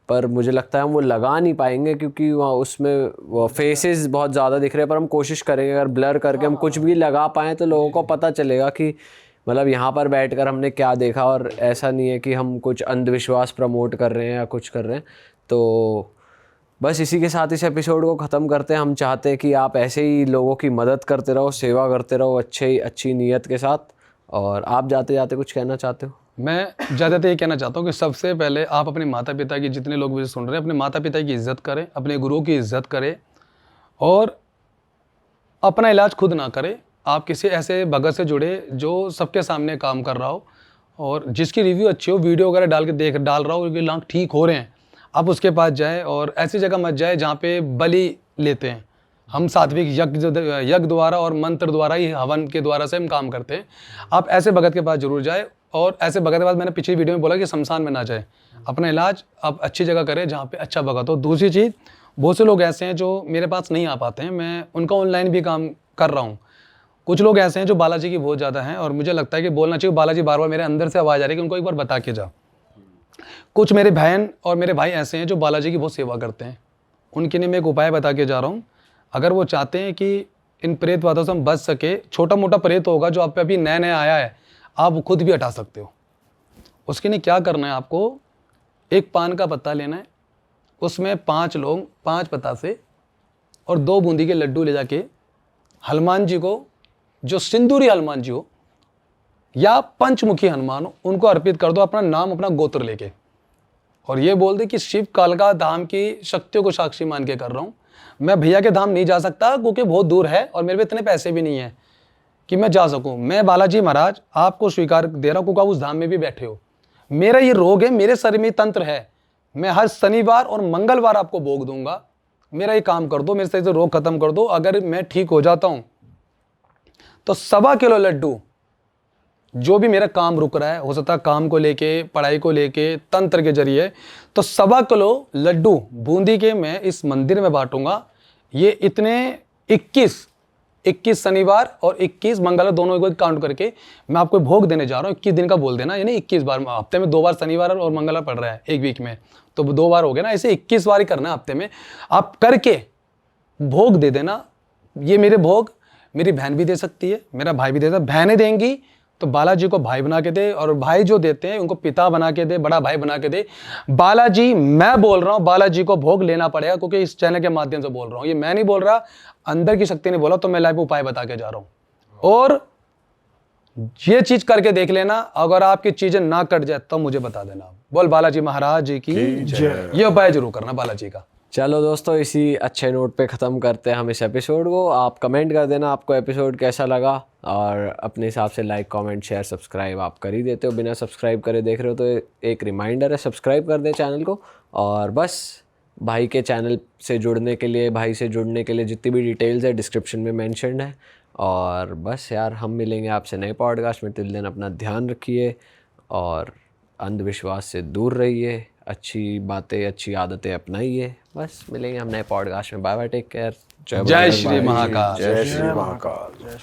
पर मुझे लगता है हम वो लगा नहीं पाएंगे क्योंकि वहाँ उसमें वो फेसेस बहुत ज़्यादा दिख रहे हैं। पर हम कोशिश करेंगे अगर ब्लर करके हम कुछ भी लगा पाएँ तो लोगों को पता चलेगा कि मतलब यहाँ पर बैठकर हमने क्या देखा। और ऐसा नहीं है कि हम कुछ अंधविश्वास प्रमोट कर रहे हैं या कुछ कर रहे हैं। तो बस इसी के साथ इस एपिसोड को ख़त्म करते हैं। हम चाहते हैं कि आप ऐसे ही लोगों की मदद करते रहो, सेवा करते रहो अच्छी नीयत के साथ। और आप जाते जाते कुछ कहना चाहते हो? मैं ज़्यादातर ये कहना चाहता हूँ कि सबसे पहले आप अपने माता पिता की, जितने लोग मुझे सुन रहे हैं, अपने माता पिता की इज़्ज़त करें, अपने गुरुओं की इज़्ज़त करें और अपना इलाज खुद ना करें। आप किसी ऐसे भगत से जुड़े जो सबके सामने काम कर रहा हो और जिसकी रिव्यू अच्छी हो, वीडियो वगैरह डाल रहा हो कि लोग ठीक हो रहे हैं, आप उसके पास जाएं। और ऐसी जगह मत जाए जहाँ पे बलि लेते हैं। हम सात्विक यज्ञ द्वारा और मंत्र द्वारा ही, हवन के द्वारा से हम काम करते हैं। आप ऐसे भगत के पास जरूर जाए। और ऐसे भगत के पास, मैंने पिछली वीडियो में बोला कि शमशान में ना जाए, अपना इलाज आप अच्छी जगह करें जहाँ पे अच्छा भगत हो। दूसरी चीज़, बहुत से लोग ऐसे हैं जो मेरे पास नहीं आ पाते हैं, मैं उनका ऑनलाइन भी काम कर रहा हूँ। कुछ लोग ऐसे हैं जो बालाजी की बहुत ज़्यादा हैं और मुझे लगता है कि बोलना चाहिए। बालाजी बार बार मेरे अंदर से आवाज़ आ रही है कि उनको एक बार बता के जा। कुछ मेरे बहन और मेरे भाई ऐसे हैं जो बालाजी की बहुत सेवा करते हैं। उनके लिए मैं एक उपाय बता के जा रहा हूँ। अगर वो चाहते हैं कि इन प्रेत बातों से हम बच सके, छोटा मोटा प्रेत होगा जो आप पे अभी नया नया आया है, आप खुद भी हटा सकते हो। उसके लिए क्या करना है, आपको एक पान का पत्ता लेना है, उसमें 5 लौंग, 5 पतासे और 2 बूंदी के लड्डू ले जाके हनुमान जी को, जो सिंदूरी हनुमान जी हो या पंचमुखी हनुमान हो, उनको अर्पित कर दो, अपना नाम, अपना गोत्र लेके। और ये बोल दे कि शिव कालका धाम की शक्तियों को साक्षी मान के कर रहा हूँ। मैं भैया के धाम नहीं जा सकता क्योंकि बहुत दूर है और मेरे पे इतने पैसे भी नहीं है कि मैं जा सकूं। मैं बालाजी महाराज आपको स्वीकार दे रहा हूं क्योंकि आप उस धाम में भी बैठे हो। मेरा ये रोग है, मेरे शरीर में तंत्र है, मैं हर शनिवार और मंगलवार आपको भोग दूंगा। मेरा ये काम कर दो, मेरे शरीर से रोग खत्म कर दो। अगर मैं ठीक हो जाता हूं तो 1.25 किलो लड्डू, जो भी मेरा काम रुक रहा है, हो सकता है काम को लेके, पढ़ाई को लेके, तंत्र के जरिए, तो 1.25 किलो लड्डू बूंदी के मैं इस मंदिर में बांटूंगा। ये इतने 21 शनिवार और 21 मंगलवार दोनों को काउंट करके मैं आपको भोग देने जा रहा हूँ। 21 दिन का बोल देना, यानी 21 बार। हफ्ते में 2 बार शनिवार और मंगलवार पड़ रहा है एक वीक में, तो 2 बार हो गया ना। ऐसे 21 बार ही करना है हफ्ते में। आप करके भोग दे देना। ये मेरे भोग मेरी बहन भी दे सकती है, मेरा भाई भी दे सकता है। बहनें देंगी तो बालाजी को भाई बना के दे, और भाई जो देते हैं उनको पिता बना के दे, बड़ा भाई बना के दे। बालाजी, मैं बोल रहा हूँ, बालाजी को भोग लेना पड़ेगा क्योंकि इस चैनल के माध्यम से बोल रहा हूँ। ये मैं नहीं बोल रहा, अंदर की शक्ति ने बोला, तो मैं लाइव उपाय बता के जा रहा हूँ। और ये चीज करके देख लेना, अगर आपकी चीजें ना कट जाए तो मुझे बता देना। बोल बालाजी महाराज जी की जय। ये उपाय जरूर करना बालाजी का। चलो दोस्तों, इसी अच्छे नोट पे ख़त्म करते हैं हम इस एपिसोड को। आप कमेंट कर देना आपको एपिसोड कैसा लगा, और अपने हिसाब से लाइक, कमेंट, शेयर, सब्सक्राइब आप कर ही देते हो। बिना सब्सक्राइब करे देख रहे हो तो एक रिमाइंडर है, सब्सक्राइब कर दे चैनल को। और बस भाई के चैनल से जुड़ने के लिए, भाई से जुड़ने के लिए जितनी भी डिटेल्स है डिस्क्रिप्शन में मेंशन्ड है। और बस यार, हम मिलेंगे आपसे नए पॉडकास्ट में। टिल देन अपना ध्यान रखिए और अंधविश्वास से दूर रहिए, अच्छी बातें, अच्छी आदतें अपनाइए। बस मिलेंगे हम नए पॉडकास्ट में। Bye bye, take care. जय श्री महाकाल। जय श्री महाकाल।